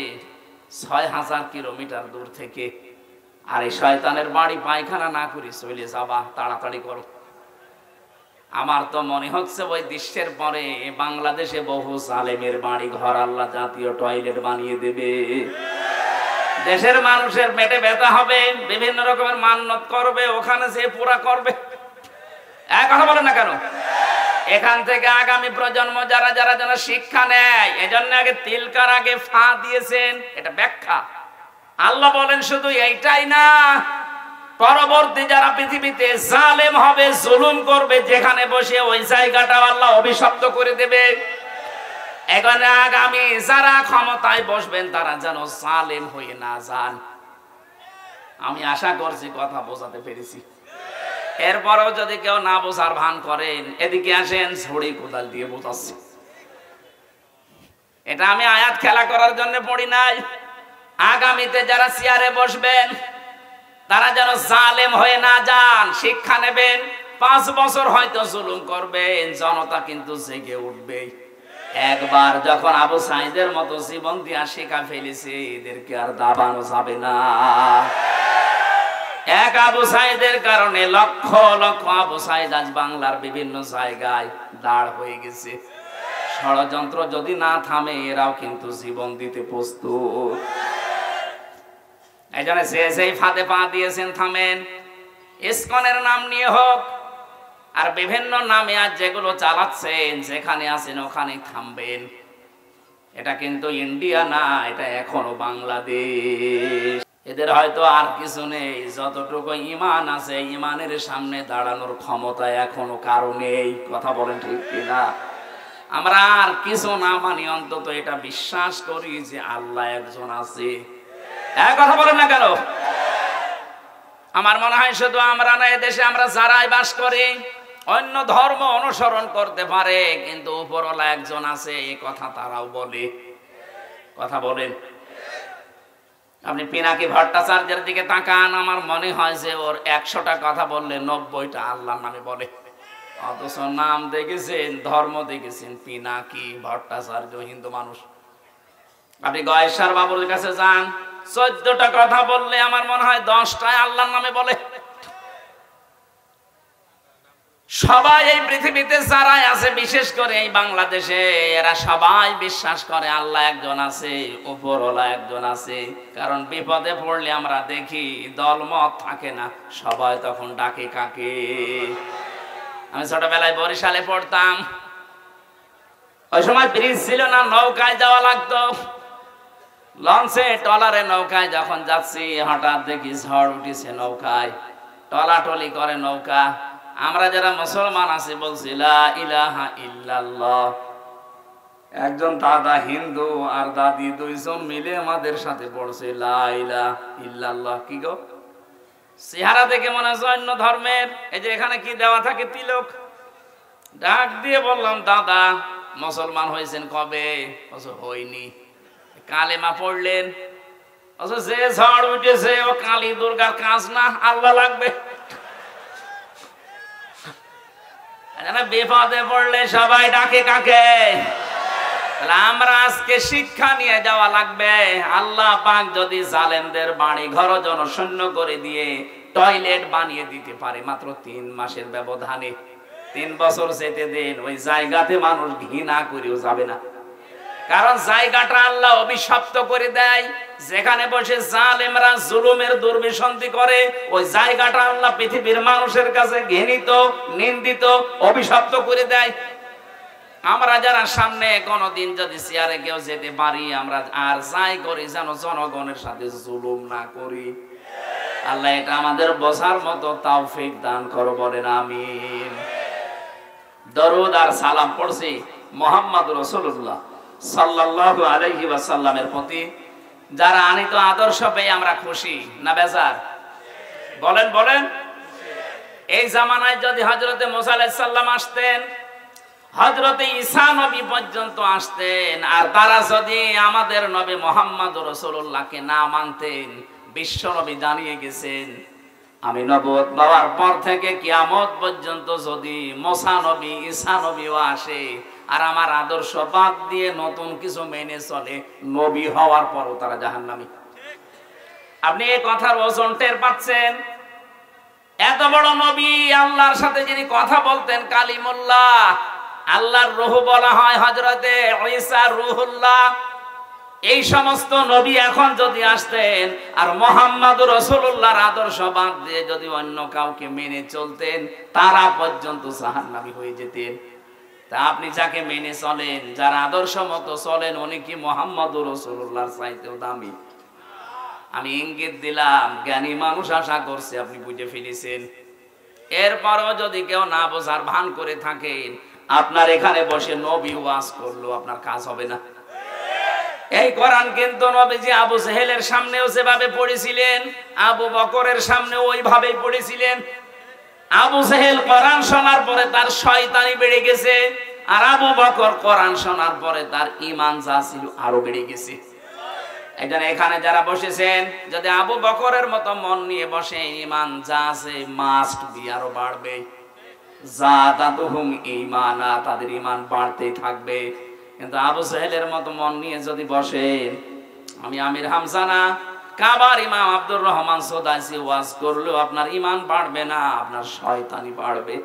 6000 কিলোমিটার দূর থেকে, আর এই শয়তানের বাড়ি পায়খানা না করে চলে যাবা, তাড়াতাড়ি করো। আমার তো মনে হচ্ছে ওই দৃশ্যের পরে বাংলাদেশে বহু জালেমের বাড়ি ঘর আল্লাহ জাতীয় টয়লেট বানিয়ে দেবে। দেশের মানুষের পেটে ব্যথা হবে, বিভিন্ন রকমের মান্যত করবে, ওখানে যে পুরা করবে। এক কথা বলেন না কেন? এখান থেকে আগামী প্রজন্ম যারা যারা যেন শিক্ষা নেয়, এজন্য আগে তিলকার আগে ফা দিয়েছেন, এটা ব্যাখ্যা। আল্লাহ বলেন শুধু এইটাই না, পরবর্তী যারা পৃথিবীতে জালেম হবে, জুলুম করবে, যেখানে বসে ওই জায়গাটা আল্লাহ অভিশপ্ত করে দেবে। এখানে আগামী যারা ক্ষমতায় বসবেন তারা যেন জালেম হয়ে না যান। আমি আশা করছি কথা বোঝাতে পেরেছি। এরপরেও যদি কেউ না বোঝার ভান করেন, এদিকে আসেন, ছড়ি কোদাল দিয়ে বোঝাচ্ছি। এটা আমি আয়াত খেলা করার জন্য পড়ি নাই। আগামীতে যারা চেয়ারে বসবেন তারা যেন জালেম হয়ে না যান, শিক্ষা নেবেন। 5 বছর হয়তো জুলুম করবেন, জনতা কিন্তু জেগে উঠবে। একবার যখন আবু সাইদের মতো জীবন দিয়া শিখা ফেলেছে, এদেরকে আর দাবানো যাবে না। এক আবু সাইদের কারণে লক্ষ লক্ষ আবু সাইদ আজ বাংলার বিভিন্ন জায়গায় দাঁড় হয়ে গেছে। ষড়যন্ত্র যদি না থামে, এরাও কিন্তু জীবন দিতে প্রস্তুত। এই জন্য সেই ফাঁদে পা দিয়েছেন, থামেন। ইসকনের নাম নিয়ে হোক আর বিভিন্ন নামে আজ যেগুলো চালাচ্ছেন, যেখানে আছেন ওখানে থামবেন। এটা কিন্তু ইন্ডিয়া না, এটা এখনো বাংলাদেশ। এদের হয়তো আর কিছু নেই, যতটুকু ঈমান আছে ঈমানের সামনে দাঁড়ানোর ক্ষমতা এখনো কারো নেই। কথা বলেন ঠিক কিনা? আমরা আর কিছু না মানি, অন্তত এটা বিশ্বাস করি যে আল্লাহ একজন আছে। এক কথা বলেন না কেন? আমার মনে হয় শুধু আমরা না, এদেশে আমরা যারাই বাস করি অন্য ধর্ম অনুসরণ করতে পারে, কিন্তু উপরওয়ালা একজন আছে, এই কথা তারাও বলে। কথা বলেন। আপনি পিনাকি ভট্টাচার্যের দিকে তাকান, আমার মনে হয় যে ওর 100টা কথা বললে 90টা আল্লাহর নামে বলে। অথচ নাম দেখেছেন, ধর্ম দেখেছেন পিনাকি ভট্টাচার্য, হিন্দু মানুষ। আপনি গয়েশ্বর বাবুর কাছে যান, 14টা কথা বললে আমার মনে হয় 10টায় আল্লাহর নামে বলে। সবাই এই পৃথিবীতে যারাই আছে, বিশেষ করে এই বাংলাদেশে, এরা সবাই বিশ্বাস করে আল্লাহ একজন আছে, উপরওয়ালা একজন আছে। কারণ বিপদে পড়লে আমরা দেখি দলমত থাকে না, সবাই তখন ডাকে কাকে। আমি ছোটবেলায় বরিশালে পড়তাম, ওই সময় ব্রিজ ছিল না, নৌকায় যাওয়া লাগতো। লঞ্চে ট্রলারে নৌকায় যখন যাচ্ছি, হঠাৎ দেখি ঝড় উঠেছে নৌকায়, টলাটলি করে নৌকা। আমরা যারা মুসলমান আছি বলছি লা ইলাহা ইল্লাল্লাহ। একজন দাদা হিন্দু আর দাদি 2 জন মিলে আমাদের সাথে পড়ছে লা ইলাহা ইল্লাল্লাহ। কি গো, চেহারা দেখে মনে হয় অন্য ধর্মের। এই যে এখানে কি দেওয়া থাকে, তিলক। ডাক দিয়ে বললাম, দাদা মুসলমান হয়েছেন কবে? হয়নি। কালেমা পড়লেন? যে ঝড় উঠেছে ও কালী দুর্গার কাজ না, আল্লাহ লাগবে। বিপদে পড়লে সবাই ডাকে কাকে? আমরা আজকে শিক্ষা নিয়ে যাওয়া লাগবে। আল্লাহ পাক যদি জালেমদের বাড়ি ঘর জনশূন্য করে দিয়ে টয়লেট বানিয়ে দিতে পারে মাত্র 3 মাসের ব্যবধানে, 3 বছর যেতে দেন, ওই জায়গাতে মানুষ ঘৃণা করেও যাবে না। কারণ জায়গাটা আল্লাহ অভিশপ্ত করে দেয়। যেখানে বসে জালেমরা জুলুমের দুর্বিসন্ধি করে, ওই জায়গাটা আল্লাহ পৃথিবীর মানুষের কাছে ঘৃণিত, নিন্দিত, অভিশপ্ত করে দেয়। আমরা যারা সামনে কোনদিন যদি চেয়ারে কেউ যেতে পারি, আমরা আর যাই করি যেন জনগণের সাথে জুলুম না করি। আল্লাহ এটা আমাদের বোঝার মতো তৌফিক দান করো, বলেন আমিন। দরুদ আর সালাম পড়ছি মুহাম্মদ রাসূলুল্লাহ সাল্লাল্লাহু আলাইহি ওয়াসাল্লামের প্রতি। যারা আনিত আদর্শ পেয়ে আমরা খুশি না বেজার? বলেন বলেন। এই জামানায় যদি হযরতে মুসা আলাইহিস সালাম আসতেন, হযরতে ঈসা নবী পর্যন্ত আসতেন, আর তারা যদি আমাদের নবী মুহাম্মদ রাসূলুল্লাহকে না মানতেন, বিশ্ব নবী জানিয়ে গেছেন আমি নবুয়ত পাওয়ার পর থেকে কিয়ামত পর্যন্ত যদি মুসা নবী ঈসা নবীও আসে আর আমার আদর্শ বাদ দিয়ে নতুন কিছু মেনে চলে, নবী হওয়ার পরও তারা জাহান্নামী। আপনি এই কথার ওজন টের পাচ্ছেন? এত বড় নবী, আল্লাহর সাথে যিনি কথা বলতেন কালিমুল্লাহ, আল্লাহর রূহ বলা হয় হযরতে ঈসা রূহুল্লাহ। এই সমস্ত নবী এখন যদি আসতেন আর মুহাম্মদুর রাসূলুল্লাহর আদর্শ বাদ দিয়ে যদি অন্য কাউকে মেনে চলতেন, তারা পর্যন্ত জাহান্নামী হয়ে যেতেন। তা আপনি যাকে মেনে চলেন, যার আদর্শ মতো চলেন, উনি কি মুহাম্মদুর রাসূলুল্লাহর চাইতেও দামি? আমি ইঙ্গিত দিলাম, জ্ঞানী মানুষ আশা করছে আপনি বুঝে ফেলেছেন। এরপরও যদি কেউ না বোঝার ভান করে থাকেন, আপনার এখানে বসে নবী ওয়াজ করলো আপনার কাজ হবে না। এই কোরআন কিন্তু নবীজি আবু জেহেলের সামনেও যেভাবে পড়েছিলেন, আবু বকরের সামনেও ওইভাবেই পড়েছিলেন। আবু জেহেল কোরআন শোনার পরে তার শয়তানি বেড়ে গেছে, আর আবু বকর কোরআন শোনার পরে তার ঈমান যা ছিল আরো বেড়ে গেছে। এখানে এখানে যারা বসেছেন, যদি আবু বকরের মতো মন নিয়ে বসে, ঈমান যা আছে মাস্ট বি আরো বাড়বে। যাদাতুহুম ঈমানা, তাদের ঈমান বাড়তেই থাকবে। কিন্তু আবু জেহেলের মতো মন নিয়ে যদি বসেন, আমি আমির হামজা না, কাবার ইমাম আব্দুর রহমান সোদাইসি ওয়াজ করলেও আপনার ঈমান বাড়বে না, আপনার শয়তানি বাড়বে।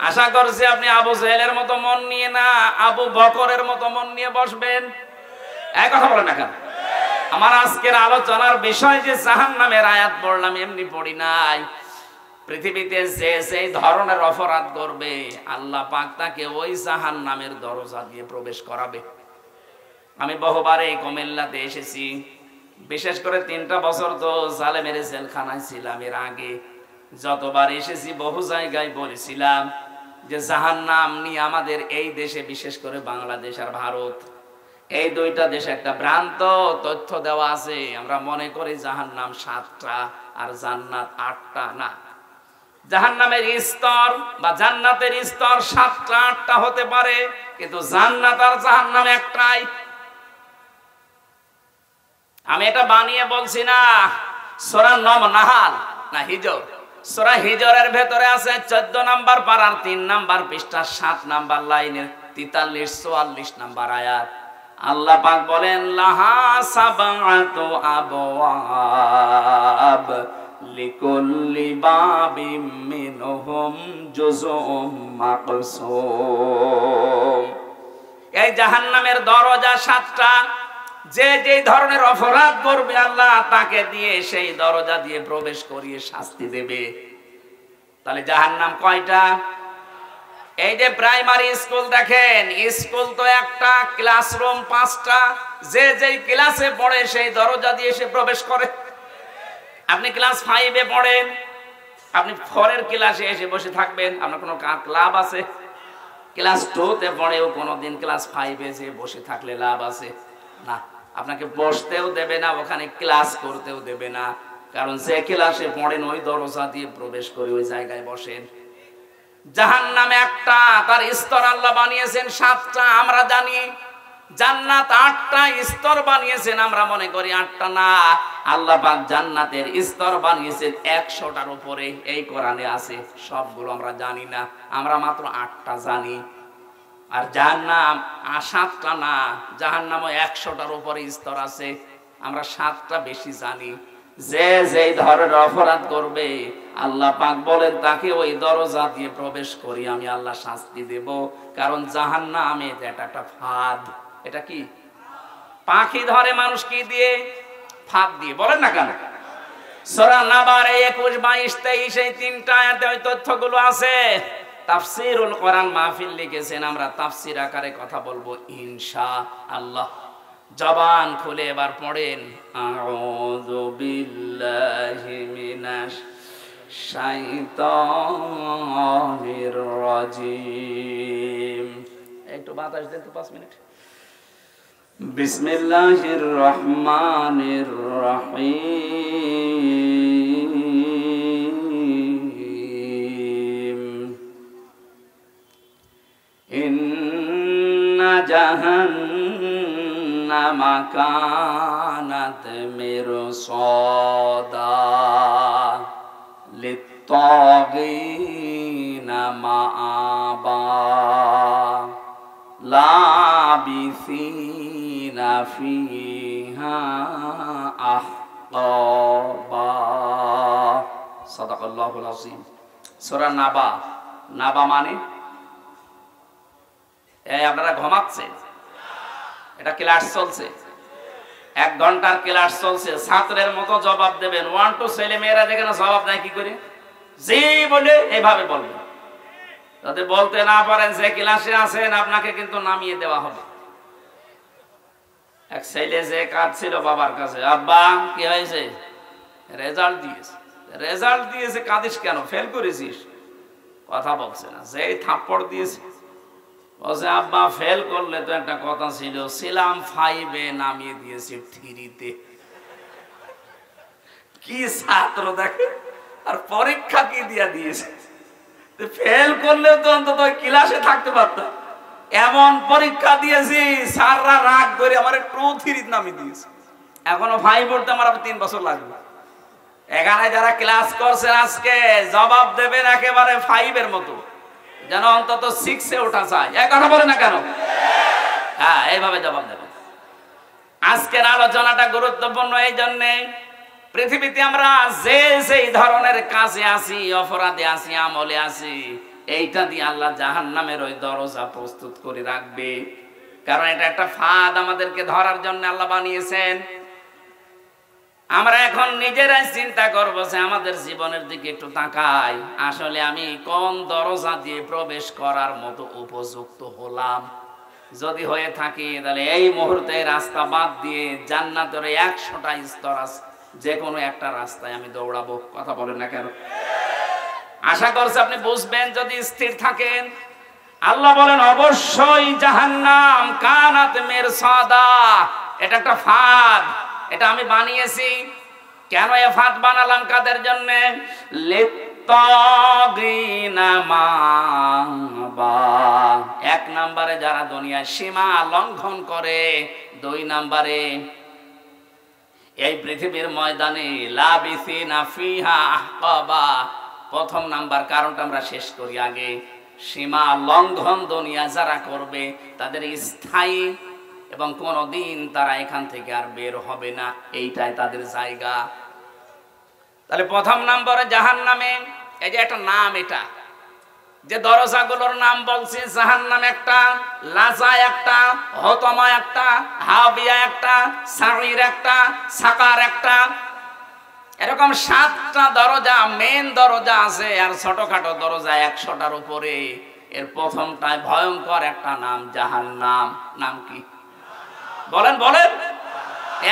আশা করছি আপনি আবু জেহেলের মতো মন নিয়ে না, আবু বকরের মতো মন নিয়ে বসবেন। এক কথা বলেন না কেন? আমার আজকের আলোচনার বিষয় যে জাহান্নামের আয়াত পড়লাম, এমনি পড়ি নাই। পৃথিবীতে যে সেই ধরনের অপরাধ করবে, আল্লাহ পাক তাকে ওই জাহান্নামের দরজা দিয়ে প্রবেশ করাবে। আমি বহুবার এই কুমিল্লাতে এসেছি, বিশেষ করে 3টা বছর তো জালেমের জেলখানায় ছিলাম। এর আগে যতবার এসেছি বহু জায়গায় বলেছিলাম যে জাহান্নাম নিয়ে আমাদের এই দেশে, বিশেষ করে বাংলাদেশ আর ভারত, এই 2টা দেশে একটা ভ্রান্ত তথ্য দেওয়া আছে। আমরা মনে করি জাহান্নাম 7টা আর জান্নাত 8টা। না, জাহান্নামের স্তর বা জান্নাতের স্তর 7টা 8টা হতে পারে, কিন্তু জান্নাত আর জাহান্নাম একটাই। আমি এটা বানিয়ে বলছি না। সূরা নাহাল না হিজর, সূরা হিজরের ভেতরে আছে 14 নাম্বার পারার 3 নাম্বার পৃষ্ঠা 7 নাম্বার লাইনের 43 44 নাম্বার আয়াত। আল্লাহ পাক বলেন, লাহা সাবআতু আবওয়াব লিকুল্লি বাবিম মিনহুম জুজউম মাকসুম। এই জাহান্নামের দরজা 7টা। যে যে ধরনের অপরাধ করবে, আল্লাহ তাকে দিয়ে সেই দরজা দিয়ে প্রবেশ করিয়ে শাস্তি দেবে। তাহলে জাহান্নাম কয়টা? এই যে প্রাইমারি স্কুল দেখেন, স্কুল তো একটা, ক্লাসরুম 5টা। যে যেই ক্লাসে পড়ে সেই দরজা দিয়ে সে প্রবেশ করে। আপনি ক্লাস 5-এ পড়েন, আপনি 4-এর ক্লাসে এসে বসে থাকবেন, আপনার কোনো লাভ আছে? ক্লাস 2-তে পড়েও কোনোদিন ক্লাস 5-এ এসে বসে থাকলে লাভ আছে? না, আপনাকে বসতেও দেবে না, ওখানে ক্লাস করতেও দেবে না। কারণ যে ক্লাসে পড়েন ওই দরজা দিয়ে প্রবেশ করে ওই জায়গায় বসেন। জাহান্নামে একটা, তার স্তর আল্লাহ বানিয়েছেন 7টা। আমরা জানি জান্নাত 8টা স্তর বানিয়েছেন, আমরা মনে করি 8টা না, আল্লাহ পাক জান্নাতের স্তর বানিয়েছেন 100টার উপরে। এই কোরআনে আছে, সবগুলো আমরা জানি না, আমরা মাত্র 8টা জানি। আর জাহান্নাম 7টা না, জাহান্নামও 100টার উপরে স্তর আছে, আমরা 7টা বেশি জানি। যে যেই ধরনের অপরাধ করবে আল্লাহ পাক বলেন তাকে ওই দরজা দিয়ে প্রবেশ করি আমি আল্লাহ শাস্তি দেব। কারণ জাহান্নামে এটা একটা ফাঁদ। এটা কি? পাখি ধরে মানুষ কি দিয়ে? ফাঁদ দিয়ে। বলেন না কেন? সূরা নাবার 21, 22, 23 এই 3টা আয়াতে ওই তথ্যগুলো আছে। তাফসীরুল কোরআন মাহফিল লিখেছেন, আমরা তাফসীর আকারে কথা বলবো ইনশাআল্লাহ। জবান খুলে এবার পড়েন, আউযু বিল্লাহি মিনাশ শাইতানির রাজিম। একটু বাতাস দেন তো 5 মিনিট। বিসমিল্লাহির রহমানির রহিম। ইন্না জাহান্নামা কানাত মিরসাদা লিত্তাগীনা মাআবা লাবিসিনা ফিহা আহকাবা। সাদাকাল্লাহুল আযীম। সূরা নাবা। নাবা মানে এই আপনারা ঘুমাচ্ছেন, এটা ক্লাস চলছে, 1 ঘন্টার ক্লাস চলছে, ছাত্রের মতো জবাব দেবেন। 1 2 ছেলে মেয়েরা যেখানে জবাব দেয় কি করে? জি বলে এইভাবে বলবেন। যদি বলতে না পারেন যে ক্লাসে আছেন, আপনাকে কিন্তু নামিয়ে দেওয়া হবে। এক ছেলে যে কাঁদছিল বাবার কাছে, আব্বা কি হয়েছে? রেজাল্ট দিয়েছে। রেজাল্ট দিয়েছে, কাঁদিস কেন? ফেল করেছিস? কথা বলছে না। যে থাপ্পড় দিয়েছে বলছে, আব্বা ফেল করলে তো একটা কথা ছিল, ছিলাম 5-এ নামিয়ে দিয়েছি 3-তে। কি ছাত্র দেখে, আর পরীক্ষা কি দিয়া দিয়েছে। ফেল করলে তো অন্তত ক্লাসে থাকতে পারতাম। এমন পরীক্ষা দিয়েছি, স্যাররা রাগ করে আমার 2-3 নামিয়ে দিয়েছে। এখনো 5 পড়তে আমার 3 বছর লাগবে। এখানে যারা ক্লাস করছেন আজকে জবাব দেবেন একেবারে 5-এর মতো, যেন অন্তত 6-এ ওঠা যায়। এক কথা বলে না কেন? হ্যাঁ, এইভাবে জবাব দেবেন। আজকের আলোচনাটা গুরুত্বপূর্ণ এই জন্যে, পৃথিবীতে আমরা যে যেই ধরনের কাজে আছি, অপরাধে আছি, আমলে আছি, এইটা দিয়ে আল্লাহ জাহান্নামের ওই দরজা প্রস্তুত করে রাখবে। কারণ এটা একটা ফাঁদ আমাদেরকে ধরার জন্য আল্লাহ বানিয়েছেন। আমরা এখন নিজেরাই চিন্তা করবো যে আমাদের জীবনের দিকে একটু তাকাই, আসলে আমি কোন দরজা দিয়ে প্রবেশ করার মতো উপযুক্ত হলাম। যদি হয়ে থাকি তাহলে এই মুহূর্তে রাস্তা বাদ দিয়ে জান্নাতের 100টা স্তর আছে, যে কোনো একটা রাস্তায় আমি দৌড়াবো। কথা বলেন না কেন? আশা করছি আপনি বুঝবেন যদি স্থির থাকেন। আল্লাহ বলেন অবশ্যই জাহান্নাম কানাত মিরসাদা, এটা একটা ফাঁদ, এটা আমি বানিয়েছি। কেন এ ফাঁদ বানালাম? কাদের জন্য? লিত্তাগীনা মাআবা। 1 নম্বরে যারা দুনিয়ায় সীমা লঙ্ঘন করে, 2 নম্বরে এই পৃথিবীর ময়দানে লাবিসিনা ফিহা আহকাবা। প্রথম নাম্বার কারণটা আমরা শেষ করি আগে। সীমা লঙ্ঘন দুনিয়া যারা করবে তাদের স্থায়ী এবং কোনদিন তারা এখান থেকে আর বের হবে না, এইটাই তাদের জায়গা। তাহলে প্রথম নম্বরে জাহান্নামে, এই যে একটা নাম, এটা যে দরজাগুলোর নাম বলছি, জাহান্নাম একটা, লাজা একটা, হতমা একটা, হাবিয়া একটা, সাঈর একটা, সাকার একটা, এরকম 7টা দরজা, মেন দরজা আছে, আর ছোটখাটো দরজা 100টার উপরে। এর প্রথমটায় ভয়ঙ্কর একটা নাম, জাহান্নাম। নাম কি? বলেন বলেন।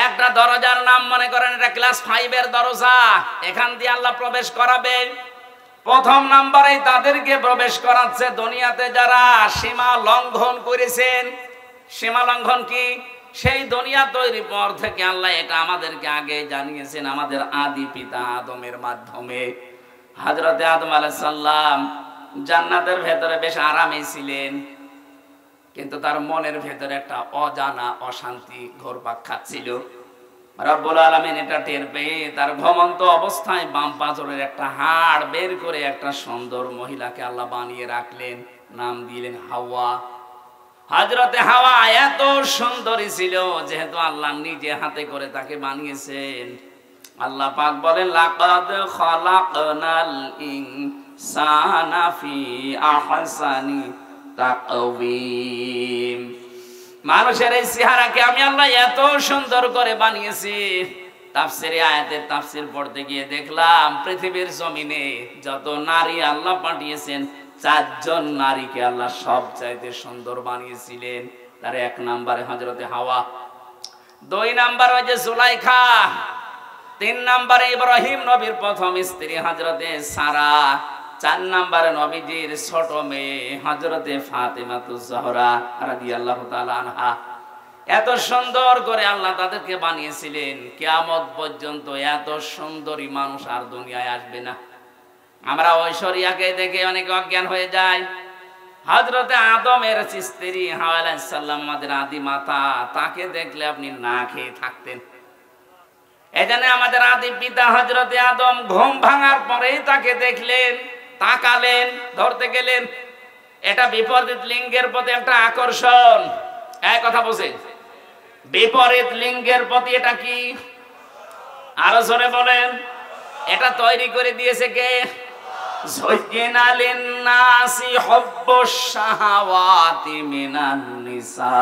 একটা দরজার নাম মনে করেন এটা ক্লাস 5-এর দরজা, এখান দিয়ে আল্লাহ প্রবেশ করাবে। প্রথম নাম্বারে তাদেরকে প্রবেশ করাচ্ছে দুনিয়াতে যারা সীমা লঙ্ঘন করেছেন। সীমা লঙ্ঘন কি? সেই দুনিয়া তৈরির পর থেকে আল্লাহ এটা আমাদেরকে আগে জানিয়েছেন, আমাদের আদি পিতা আদমের মাধ্যমে। হযরতে আদম আলাইহিস সালাম জান্নাতের ভেতরে বেশ আরামে ছিলেন। কিন্তু তার মনের ভেতরে একটা অজানা অশান্তি ঘুরপাক খাচ্ছিল। রব্বুল আলামিন এটা টের পেয়ে তার ঘুমন্ত অবস্থায় বাম পাঁজরের একটা হাড় বের করে একটা সুন্দর মহিলাকে আল্লাহ বানিয়ে রাখলেন, নাম দিলেন হাওয়া। হযরতে হাওয়া এত সুন্দরী ছিল, যেহেতু আল্লাহ নিজে হাতে করে তাকে বানিয়েছেন। আল্লাহ পাক বলেন, লাকাদ খালাকনাল ইনসানা ফি আহসানি তাকওয়িম। মানুষের এই চেহারাকে আমি আল্লাহ এত সুন্দর করে বানিয়েছি। তাফসিরে আয়াতের তাফসির পড়তে গিয়ে দেখলাম, পৃথিবীর জমিনে যত নারী আল্লাহ পাঠিয়েছেন, 4 জন নারীকে আল্লাহ সবচাইতে সুন্দর বানিয়েছিলেন। তার 1 নম্বরে হযরতে হাওয়া, 2 নম্বর ওই যে জুলাইখা, 3 নম্বরে ইব্রাহিম নবীর প্রথম স্ত্রী হযরতে সারা, 4 নম্বরে নবীজির ছোট মেয়ে হযরতে ফাতেমাতুজ জোহরা রাদিয়াল্লাহু তাআলা আনহা। এত সুন্দর করে আল্লাহ তাদেরকে বানিয়েছিলেন, কিয়ামত পর্যন্ত এত সুন্দরী মানুষ আর দুনিয়ায় আসবে না। আমরা ঐশ্বরিয়াকে দেখে অনেক অজ্ঞান হয়ে যায়। হযরতে আদমের স্ত্রী হাওয়া আলাইহিস সালাম, আমাদের আদি মাতা, তাকে দেখলে আপনি না খেয়ে থাকতেন। এজন্য আমাদের আদি পিতা হযরতে আদম ঘুম ভাঙার পরেই তাকে দেখলেন, তাকালেন, ধরতে গেলেন। এটা বিপরীত লিঙ্গের প্রতি একটা আকর্ষণ। এক কথা বলছেন, বিপরীত লিঙ্গের প্রতি এটা কি? আরো জোরে বলেন। এটা তৈরি করে দিয়েছে কে? যুয়িনা লিন-নাসি হুব্বুশ শাহাওয়াতি মিনান নিসা।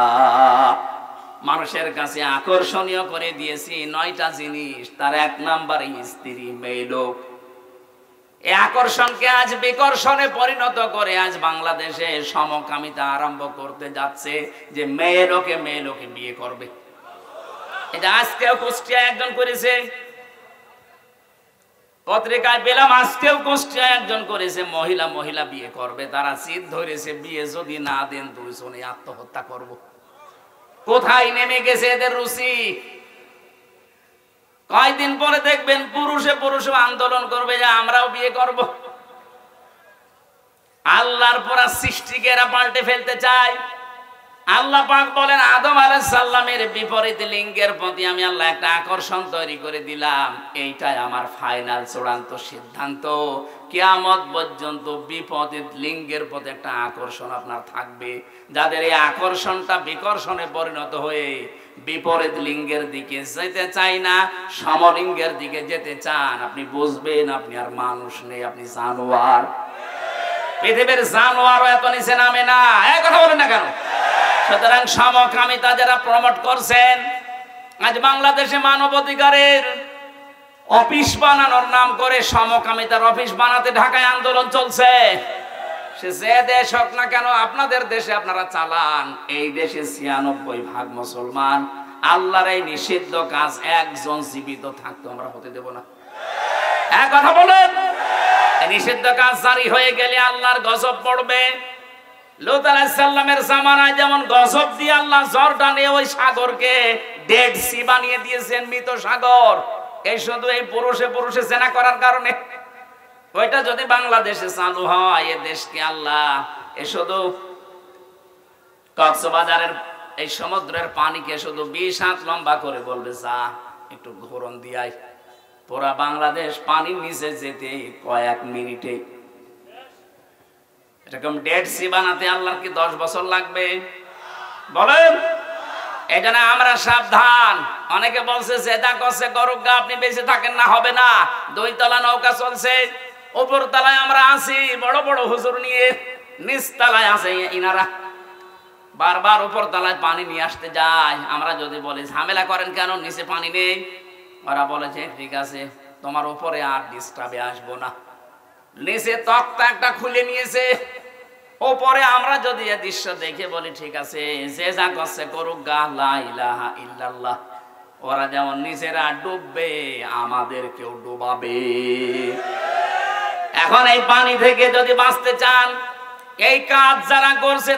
মানুষের কাছে আকর্ষণীয় করে দিয়েছি 9টা জিনিস। তার 1 নম্বরে স্ত্রী, মেয়ে লোক। এই আকর্ষণকে আজ বিকর্ষণে পরিণত করে আজ বাংলাদেশে সমকামিতা আরম্ভ করতে যাচ্ছে, যে মেয়ে লোকে বিয়ে করবে। এটা আজকেও কুষ্টিয়ায় একজন করেছে, পত্রিকায় পেলাম, আজকেও কুষ্টিয়ায় একজন করেছে। মহিলা বিয়ে করবে, তারা জিদ ধরেছে, বিয়ে যদি না দেন 2 জনে আত্মহত্যা করব। কোথায় নেমে গেছে এদের রুচি? কয়েকদিন পরে দেখবেন পুরুষে আন্দোলন করবে যে আমরাও বিয়ে করব। আল্লাহর পুরা সৃষ্টিকে এরা পাল্টে ফেলতে চায়। আল্লাহ পাক বলেন, আদম আলাইহিস সালামের বিপরীত লিঙ্গের প্রতি আমি আল্লাহ একটা আকর্ষণ তৈরি করে দিলাম। এইটাই আমার ফাইনাল চূড়ান্ত সিদ্ধান্ত। কিয়ামত পর্যন্ত বিপরীত লিঙ্গের প্রতি একটা আকর্ষণ আপনার থাকবে। যাদের এই আকর্ষণটা বিকর্ষণে পরিণত হয়ে বিপরীত লিঙ্গের দিকে যেতে চাই না, সমলিঙ্গের দিকে যেতে চান, আপনি বুঝবেন আপনি আর মানুষ নেই, আপনি জানোয়ার। পৃথিবীর জানোয়ারও এত নিচে নামে না। এই কথা বলেন না কেন? সুতরাং সমকামিতা যারা প্রমোট করছেন, আজ বাংলাদেশে মানবাধিকারের অফিস বানানোর নাম করে সমকামিতার অফিস বানাতে ঢাকায় আন্দোলন চলছে। সে যে দেশ হোক না কেন, আপনাদের দেশে আপনারা চালান। এই দেশে 96% মুসলমান। আল্লাহর এই নিষিদ্ধ কাজ একজন জীবিত থাকতো আমরা হতে দেব না। এক কথা বলেন, নিষিদ্ধ কাজ জারি হয়ে গেলে আল্লাহর গজব পড়বে। লূত আলাইহিস সালামের জামানায় যেমন গজব দিয়ে আল্লাহ ঝড় টানে ওই সাগরকে ডেড সি বানিয়ে দিয়েছেন, মৃত সাগর। এই শুধু এই পুরুষে জেনা করার কারণে। ওইটা যদি বাংলাদেশে চালু হয়, এ দেশকে আল্লাহ এ শুধু কক্সবাজারের এই সমুদ্রের পানিকে শুধু 20 হাত লম্বা করে বলবে, যা একটু ঘোরন দিয়াই, পুরা বাংলাদেশ পানির নিচে যেতে কয়েক মিনিটে। এরকম ডেড সি বানাতে আল্লাহর কি 10 বছর লাগবে? বলেন। এই জন্য আমরা সাবধান। অনেকে বলছে জেদা করছে গরুগা, আপনি বেঁচে থাকেন না, হবে না। 2 তলা নৌকা চলছে, উপর তলায় আমরা আছি বড় বড় হুজুর নিয়ে, নিচ তলায় আছে ইনারা। বারবার উপর তলায় পানি নিয়ে আসতে যায়। আমরা যদি বলি ঝামেলা করেন কেন, নিচে পানি নেই, ওরা বলেছে ঠিক আছে, তোমার উপরে আর ডিস্টার্বে আসবো না। নিচে তক্তা একটা খুলে নিয়েছে, ওপরে আমরা যদি এই দৃশ্য দেখে বলি ঠিক আছে, যে যা করছে করুক গা, লা ইলাহা ইল্লাল্লাহ। ওরা যেমন নিজেরা ডুববে, আমাদেরকেও ডুবাবে। এখন এই পানি থেকে যদি বাঁচতে চান, এই কাজ যারা করছে,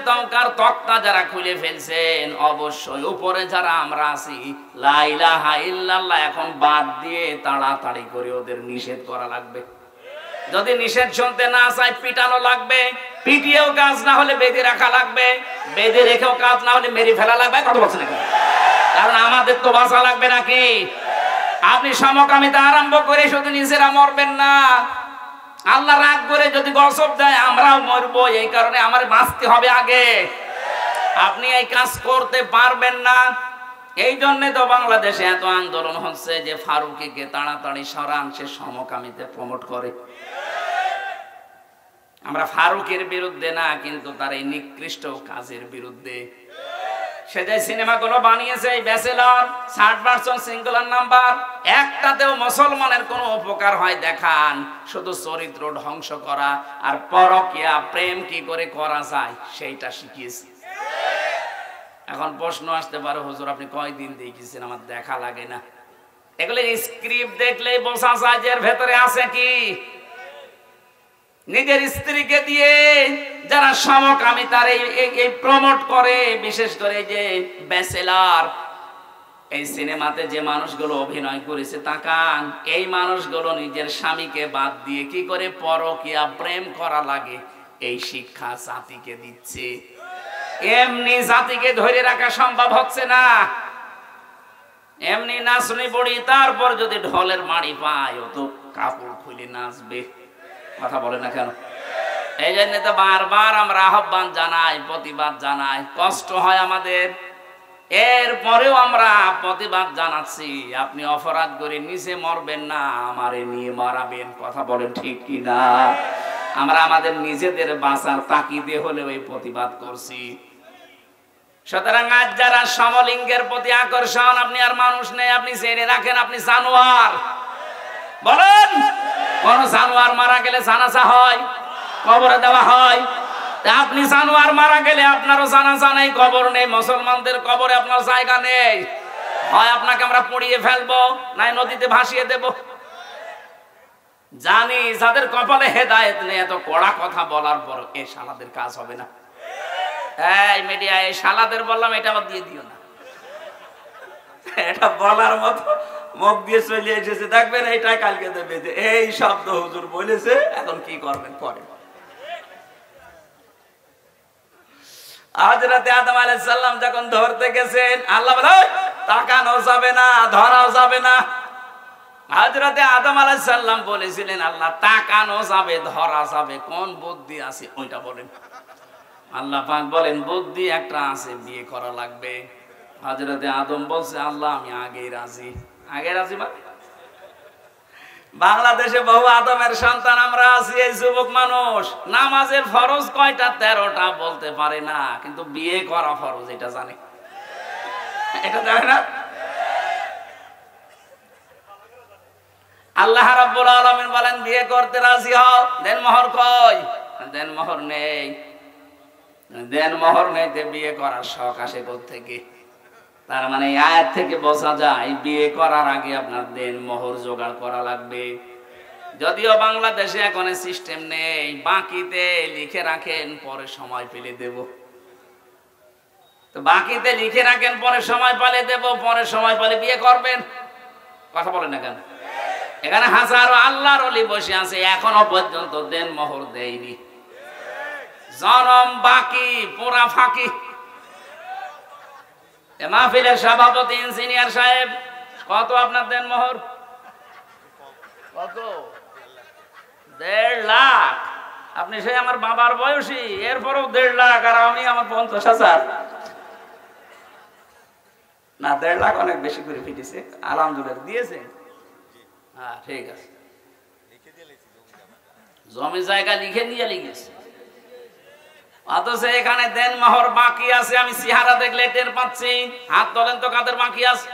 তক্তা যারা খুলে ফেলছেন, অবশ্যই উপরে যারা আমরা আছি, লা ইলাহা ইল্লাল্লাহ এখন বাদ দিয়ে তাড়াতাড়ি করে ওদের নিষেধ করা লাগবে। যদি নিষেধ শুনতে না চায়, পিটানো লাগবে। পিটিয়েও কাজ না হলে বেঁধে রাখা লাগবে, বেঁধে রেখেও কাজ না হলে মেরে ফেলা লাগবে। কত বলছেন নাকি? কারণ আমাদের তো বাঁচা লাগবে নাকি? আপনি সমকামিতা আরম্ভ করে শুধু নিজেরা মরবেন না, আল্লাহ রাগ করে যদি গজব দেয় আমরাও মরবো। এই কারণে আমার বাঁচতে হবে আগে। আপনি এই কাজ করতে পারবেন না। এই জন্যে তো বাংলাদেশে এত আন্দোলন হচ্ছে যে ফারুকীকে তাড়াতাড়ি সরান, সে সমকামিতে প্রমোট করে। আমরা ফারুকের বিরুদ্ধে না, কিন্তু তার এই নিকৃষ্ট কাজের বিরুদ্ধে। সে যে সিনেমাগুলো বানিয়েছে, এই ব্যাচেলর, 60% সিঙ্গুলার নাম্বার, একটাতেও মুসলমানের কোনো উপকার হয় দেখান? শুধু চরিত্র ধ্বংস করা আর পরকীয়া প্রেম কি করে করা যায় সেইটা শিখিয়েছে। এখন প্রশ্ন আসতে পারে, হুজুর আপনি কয়দিন দেখেছেন? আমার দেখা লাগে না। এগুলো স্ক্রিপ্ট দেখলেই বোঝা যায় যে এর ভেতরে আছে কি। নিজের স্ত্রীকে দিয়ে যারা সমকামিতার এই প্রমোট করে, বিশেষ করে যে ব্যাচেলর, এই সিনেমাতে যে মানুষগুলো অভিনয় করেছে তাকান, এই মানুষগুলো নিজের স্বামীকে বাদ দিয়ে কি করে পরকীয়া প্রেম করা লাগে এই শিক্ষা জাতিকে দিচ্ছে। এমনি জাতিকে ধরে রাখা সম্ভব হচ্ছে না। এমনি নাচনি পড়ি, তারপর যদি ঢোলের মাড়ি পায় ও তো কাপড় খুলে নাচবে। কথা বলে না কেন? এই জন্য তো বারবার আমরা আহ্বান জানাই, প্রতিবাদ জানাই, কষ্ট হয় আমাদের, এরপরেও আমরা প্রতিবাদ জানাচ্ছি। আপনি অপরাধ করে নিচে মরবেন না, আমারে নিয়ে মারাবেন। কথা বলেন ঠিক কি না? আমরা আমাদের নিজেদের বাঁচার তাকিদে হলেও এই প্রতিবাদ করছি। সুতরাং আজ যারা সমলিঙ্গের প্রতি আকর্ষণ, আপনি আর মানুষ নেই, আপনি জেনে রাখেন আপনি জানোয়ার। বলেন, কোন জানোয়ার মারা গেলে জানাজা হয়, কবরে দেওয়া হয়? আপনি জানোয়ার মারা গেলে আপনারও জানাজা নেই, কবর নেই। মুসলমানদের কবরে আপনার জায়গা নেই। হয় আপনাকে আমরা পুড়িয়ে ফেলবো, নাই নদীতে ভাসিয়ে দেব। জানি যাদের কপালে হেদায়েত নেই, এত কড়া কথা বলার পর এই শালাদের কাজ হবে না। এই মিডিয়া, এই শালাদের বললাম, এটা আবার দিয়ে দিও না। এটা বলার মতো মুখ দিয়ে চলে এসেছে, দেখবেন এইটাই কালকে দেবে যে এই শব্দ হুজুর বলেছে, এখন কি করবেন পরে। হযরত আদম আলাইহিস সালাম যখন ধরতে গেছেন, আল্লাহ বলে তাকানো যাবে না, ধরাও যাবে না। হযরত আদম আলাইহিস সালাম বলেছিলেন, আল্লাহ তাকানো যাবে, ধরা যাবে, কোন বুদ্ধি আছে ওইটা বলেন। আল্লাহ পাক বলেন বুদ্ধি একটা আছে, বিয়ে করা লাগবে। হযরত আদম বলছে, আল্লাহ আমি আগেই রাজি। আগে রাজি মানে বাংলাদেশে বহু আদমের সন্তান আমরা আছি। এই যুবক মানুষ নামাজের ফরজ কয়টা? 13টা বলতে পারে না, কিন্তু বিয়ে করা ফরজ এটা জানে। এটা জানে না। আল্লাহ রাব্বুল আলামিন বলেন বিয়ে করতে রাজি হও, দেন মোহর কই? দেন মোহর নেই। দেন মোহর নেইতে বিয়ে করার শখ আসে কোত্থেকে? তার মানে আয়াত থেকে বোঝা যায় বিয়ে করার আগে আপনার দেন মোহর জোগাড় করা লাগবে। যদিও বাংলাদেশে এখন সিস্টেম নেই, বাকিতে লিখে রাখেন পরে সময় পেলে দেব। তো বাকিতে লিখে রাখেন পরে সময় পেলে দেব, পরে সময় পেলে বিয়ে করবেন। কথা বলেন না কেন? এখানে হাজারো আল্লাহর ওলি বসে আছে, এখনো পর্যন্ত দেন মোহর দেয়নি। জনম বাকি, পুরা ফাঁকি। মাহফিলের সভাপতি ইঞ্জিনিয়ার সাহেব, কত আপনার দেন মোহর? কত? 1.5 লাখ। আপনি সেই আমার বাবার বয়সী, এরপরেও 1.5 লাখ, আর আমি আমার 50,000। না, 1.5 লাখ অনেক বেশি করে ফিটেছে। আলহামদুলিল্লাহ দিয়েছে। হ্যাঁ ঠিক আছে, জমি জায়গা লিখে নিয়ে লিখেছে। অথচ এখানে দেন মোহর বাকি আছে, আমি চেহারা দেখলে টের পাচ্ছি। হাত তোলেন তো কাদের বাকি আছে?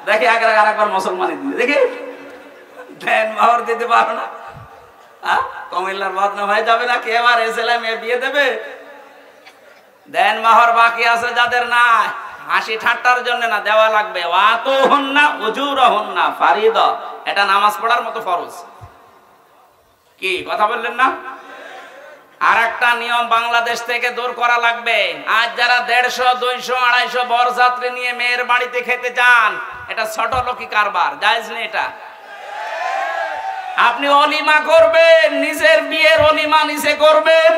দেখি আরেকবার মুসলমানি দিলে দেখি দেন মোহর দিতে পারো না। কুমিল্লার বদনাম হয়ে যাবে না? কে এবার ছেলে মেয়ে বিয়ে দেবে? দেন মোহর বাকি আছে যাদের, না হাসি ঠাট্টার জন্য না, দেওয়া লাগবে। ওয়াতুহুন্না উজুরহুন্না ফারিদা, এটা নামাজ পড়ার মতো ফরজ। কি কথা বললেন না? আর একটা নিয়ম বাংলাদেশ থেকে দূর করা লাগবে। আজ যারা 150, 200, 250 বরযাত্রী নিয়ে মেয়ের বাড়িতে খেতে যান, এটা ছোট লোকি কারবার, জায়েজ নেই এটা। আপনি অলিমা করবেন, নিজের বিয়ের অলিমা নিজে করবেন,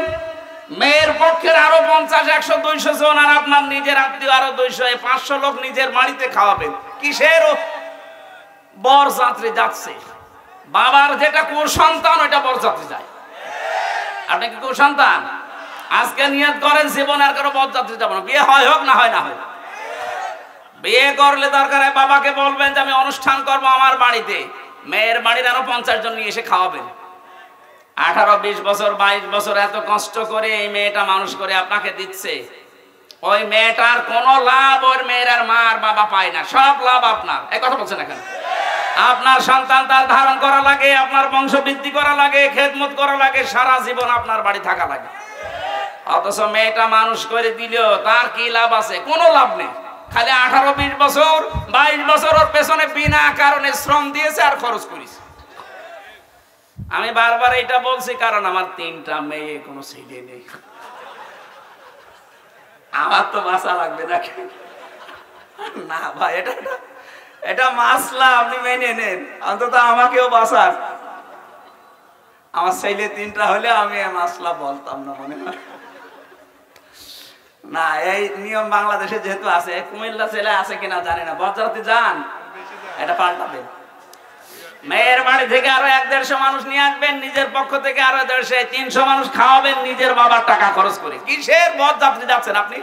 মেয়ের পক্ষের আরো 50, 100, 200 জন, আর আপনার নিজের আত্মীয় আরো 200, 500 লোক নিজের বাড়িতে খাওয়াবেন। কিসের বরযাত্রী যাচ্ছে? বাবার যেটা কুসন্তান ওইটা বরযাত্রী যায়। আপনি কি কুসন্তান? আজকে নিয়ত করেন জীবনে আর কারো বরযাত্রী যাবো না। বিয়ে হয় হোক না হয় না হয়, বিয়ে করলে দরকার হয় বাবাকে বলবেন যে আমি অনুষ্ঠান করবো আমার বাড়িতে, মেয়ের বাড়ির আরো 50 জন নিয়ে এসে খাওয়াবেন। 18, 20 বছর 22 বছর এত কষ্ট করে এই মেয়েটা মানুষ করে আপনাকে দিচ্ছে, ওই মেয়েটার কোনো লাভ ওর মেয়ের আর মা আর বাবা পায় না, সব লাভ আপনার। এই কথা বলছেন এখন? আপনার সন্তান তার ধারণ করা লাগে, আপনার বংশ বৃদ্ধি করা লাগে, খেদমত করা লাগে, সারা জীবন আপনার বাড়ি থাকা লাগে। অথচ মেয়েটা মানুষ করে দিলেও তার কি লাভ আছে? কোনো লাভ নেই। খালি 18, 20 বছর 22 বছর ওর পেছনে বিনা কারণে শ্রম দিয়েছে আর খরচ করেছে। আমি বারবার এটা বলছি কারণ আমার 3টা মেয়ে, কোনো ছেলে নেই। আমার তো বাঁচা লাগবে নাকি? না ভাই, এটা মাসলা, আপনি মেনে নেন, অন্তত আমাকেও বাঁচান। আমার ছেলে 3টা হলে আমি মাসলা বলতাম না মনে হয়। না, এই নিয়ম বাংলাদেশে যেহেতু আছে, কুমিল্লা ছেলে আছে কিনা জানি না, বরযাত্রী যান, এটা পাল্টাবেন। মেয়ের বাড়ি থেকে আরো 100-150 মানুষ নিয়ে আসবেন, নিজের পক্ষ থেকে আরো 150, 300 মানুষ খাওয়াবেন নিজের বাবার টাকা খরচ করে। কিসের বরযাত্রী যাচ্ছেন আপনি?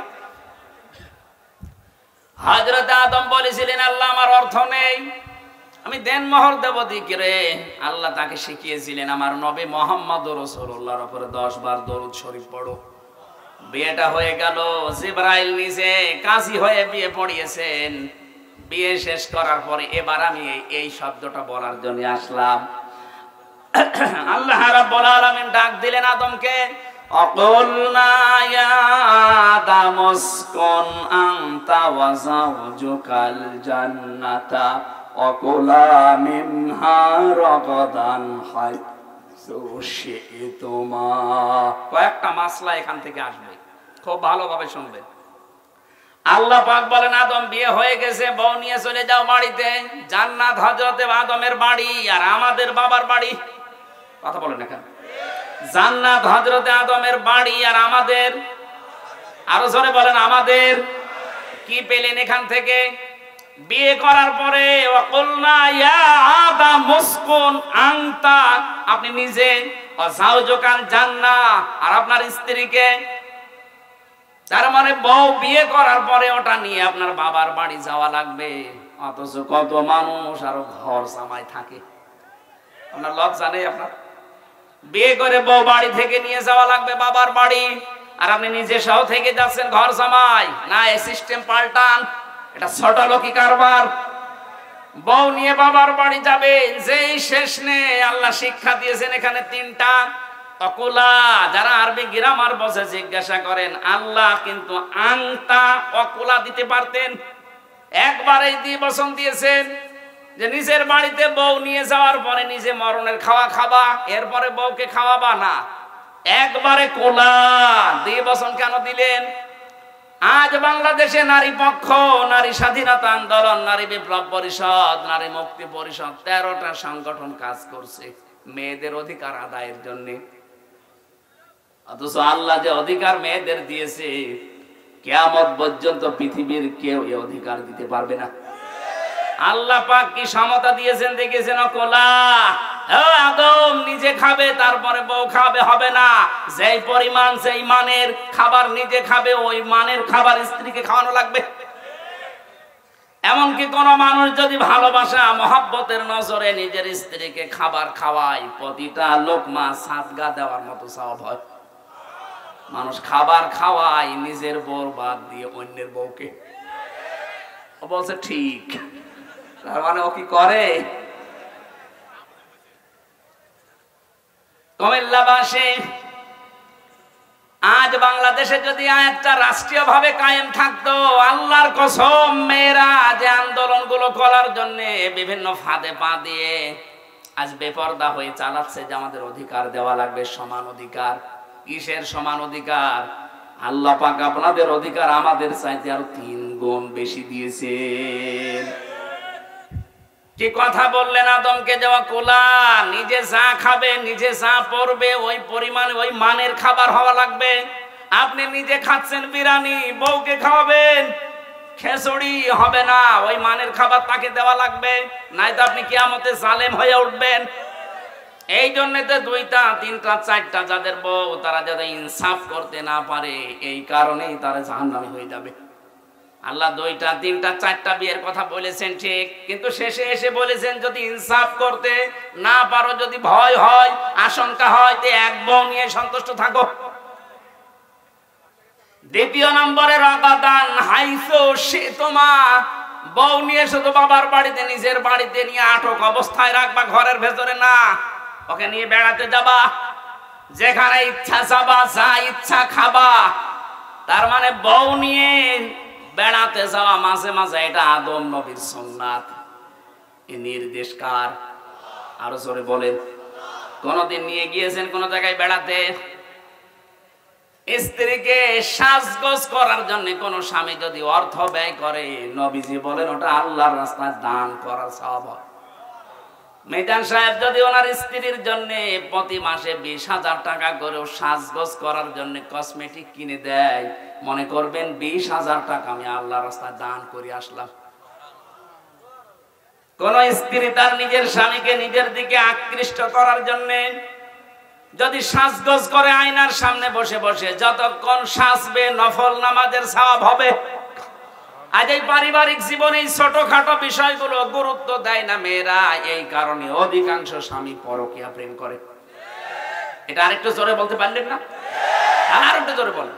হযরত আদম বলেছিলেন, আল্লাহ আমার অর্থ নেই, আমি দেনমোহর দেব দিকরে। আল্লাহ তাকে শিখিয়েছিলেন, আমার নবী মুহাম্মদুর রাসূলুল্লাহর উপরে 10 বার দরুদ শরীফ পড়ো। বিয়েটা হয়ে গেল, জিবরাইল নিজে কাজী হয়ে বিয়ে পড়িয়েছেন। বিয়ে শেষ করার পরে এবার আমি এই শব্দটা বলার জন্য আসলাম। আল্লাহ রাব্বুল আলামিন ডাক দিলেন আদমকে, অকুলনা ইয়া আদম উসকুন আনতা ওয়া যাওজুকাল জান্নাতা ওয়াকুলা মিনহা রাগাদান হাইসু শি'তুমা। কয়েকটা মাসলা এখান থেকে আসবে, খুব ভালোভাবে শুনবেন। আল্লাহ পাক বলেন, আদম বিয়ে হয়ে গেছে, বউ নিয়ে চলে যাও বাড়িতে। জান্নাত হযরতে আদমের বাড়ি আর আমাদের বাবার বাড়ি। কথা বলেন এখন, জান্নাত হযরতে আদমের বাড়ি আর আমাদের, আরো জোরে বলেন আমাদের। কি পেলেন এখান থেকে? বিয়ে করার পরে ওয়াকুলনা ইয়া আদম উসকুন আনতা, আপনি নিজে, ওয়া যাওজুকাল জান্নাহ, আর আপনার স্ত্রীকে। তার মানে বউ বিয়ে করার পরে ওটা নিয়ে আপনার বাবার বাড়ি যাওয়া লাগবে। অথচ কত মানুষ আরো ঘর জামাই থাকে। আপনার লজ্জা নেই? আপনার বিয়ে করে বউ বাড়ি থেকে নিয়ে যাওয়া লাগবে বাবার বাড়ি, আর আপনি নিজে সহ থেকে যাচ্ছেন ঘর জামাই। না, এই সিস্টেম পাল্টান, এটা ছোট লোকি কারবার। বউ নিয়ে বাবার বাড়ি যাবে, যেই শেষ নেই। আল্লাহ শিক্ষা দিয়েছেন এখানে 3টা। অকুলা, যারা আরবি গ্রামার বসে জিজ্ঞাসা করেন, আল্লাহ কিন্তু আংতা অকুলা দিতে পারতেন, একবারেই দিয়ে বসন দিয়েছেন যে নিজের বাড়িতে বউ নিয়ে যাওয়ার পরে নিজে মরণের খাওয়া খাবা, এরপরে বউকে খাওয়াবা না। একবারে কোলা দিয়ে বসন কেন দিলেন? আজ বাংলাদেশে নারী পক্ষ, নারী স্বাধীনতা আন্দোলন, নারী বিপ্লব পরিষদ, নারী মুক্তি পরিষদ, 13টা সংগঠন কাজ করছে মেয়েদের অধিকার আদায়ের জন্য। অথচ আল্লাহ যে অধিকার মেয়েদের দিয়েছে, কিয়ামত পর্যন্ত পৃথিবীর কেউ এই অধিকার দিতে পারবে না। আল্লাহ পাক কি সমতা দিয়েছেন দেখেছেন? কোলা আদম নিজে খাবে, তারপরে বউ খাবে, হবে না। যেই পরিমাণ সেই মানের খাবার নিজে খাবে, ওই মানের খাবার স্ত্রীকে খাওয়ানো লাগবে। এমনকি কোন মানুষ যদি ভালোবাসা মহব্বতের নজরে নিজের স্ত্রীকে খাবার খাওয়ায়, প্রতিটা লোকমা সাদগা দেওয়ার মতো সওয়াব হয়। মানুষ খাবার খাওয়ায় নিজের বউ বাদ দিয়ে অন্যের বউকে। ও বলছে ঠিক, তার মানে ও কি করে? কুমিল্লাবাসী, আজ বাংলাদেশে যদি আয়াতটা রাষ্ট্রীয় ভাবে কায়েম থাকতো, আল্লাহর কসম, মেয়েরা যে আন্দোলন গুলো করার জন্য বিভিন্ন ফাঁদে পা দিয়ে আজ বেপরদা হয়ে চালাচ্ছে যে আমাদের অধিকার দেওয়া লাগবে, সমান অধিকার। কিসের সমান অধিকার? আল্লাহ পাক আপনাদের অধিকার আমাদের চাইতে আরো 3 গুণ বেশি দিয়েছেন। কি কথা বললেন আদমকে দেওয়া কোলা, নিজে যা খাবে নিজে যা পড়বে ওই পরিমাণে ওই মানের খাবার হওয়া লাগবে। আপনি নিজে খাচ্ছেন বিরিয়ানি, বউকে খাওয়াবেন খিচুড়ি, হবে না, ওই মানের খাবার তাকে দেওয়া লাগবে, নাই তো আপনি কিয়ামতে জালেম হয়ে উঠবেন। এই জন্য তো 2টা 3টা 4টা যাদের বউ তারা যাতে ইনসাফ করতে না পারে, এই কারণেই তারা জাহান্নামী হয়ে যাবে। আল্লাহ 2টা 3টা 4টা বিয়ের কথা বলেছেন ঠিক, কিন্তু শেষে এসে বলেছেন যদি ইনসাফ করতে না পারো, যদি ভয় হয় আশঙ্কা হয়, তো এক বউ নিয়ে সন্তুষ্ট থাকো। 2 নম্বরে রাগাদান হাইসো সে তোমা, বউ নিয়ে শুধু বাবার বাড়িতে নিজের বাড়িতে নিয়ে আটক অবস্থায় রাখবা, ঘরের ভেতরে না, ওকে নিয়ে বেড়াতে যাবা, যেখানে ইচ্ছা যাবা, যা ইচ্ছা খাবা। তার মানে বউ নিয়ে বেড়াতে যাওয়া মাঝে মাঝে, এটা আদম নবীর সুন্নাত। এই নির্দেশ কার? আরো জোরে বলেন। কোনদিন নিয়ে গিয়েছেন কোন জায়গায় বেড়াতে? স্ত্রীকে সাজগোজ করার জন্য কোন স্বামী যদি অর্থ ব্যয় করে, নবীজি বলেন ওটা আল্লাহর রাস্তায় দান করার সওয়াব হয়। মিজান সাহেব যদি ওনার স্ত্রীর জন্য প্রতি মাসে 20,000 টাকা করেও সাজগোজ করার জন্য কসমেটিক কিনে দেয়, মনে করবেন 20,000 টাকা আমি আল্লাহর রাস্তায় দান করে আসলাম। কোন স্ত্রী তার নিজের স্বামীকে নিজের দিকে আকৃষ্ট করার জন্য যদি সাজগোজ করে আয়নার সামনে বসে বসে, যতক্ষণ সাজবে নফল নামাজের সওয়াব হবে। আজ এই পারিবারিক জীবনে এই ছোটখাটো বিষয়গুলো গুরুত্ব দেয় না মেয়েরা, এই কারণে অধিকাংশ স্বামী পরকীয়া প্রেম করে। এটা আরেকটু জোরে বলতে পারলেন না? আর একটু জোরে বলেন।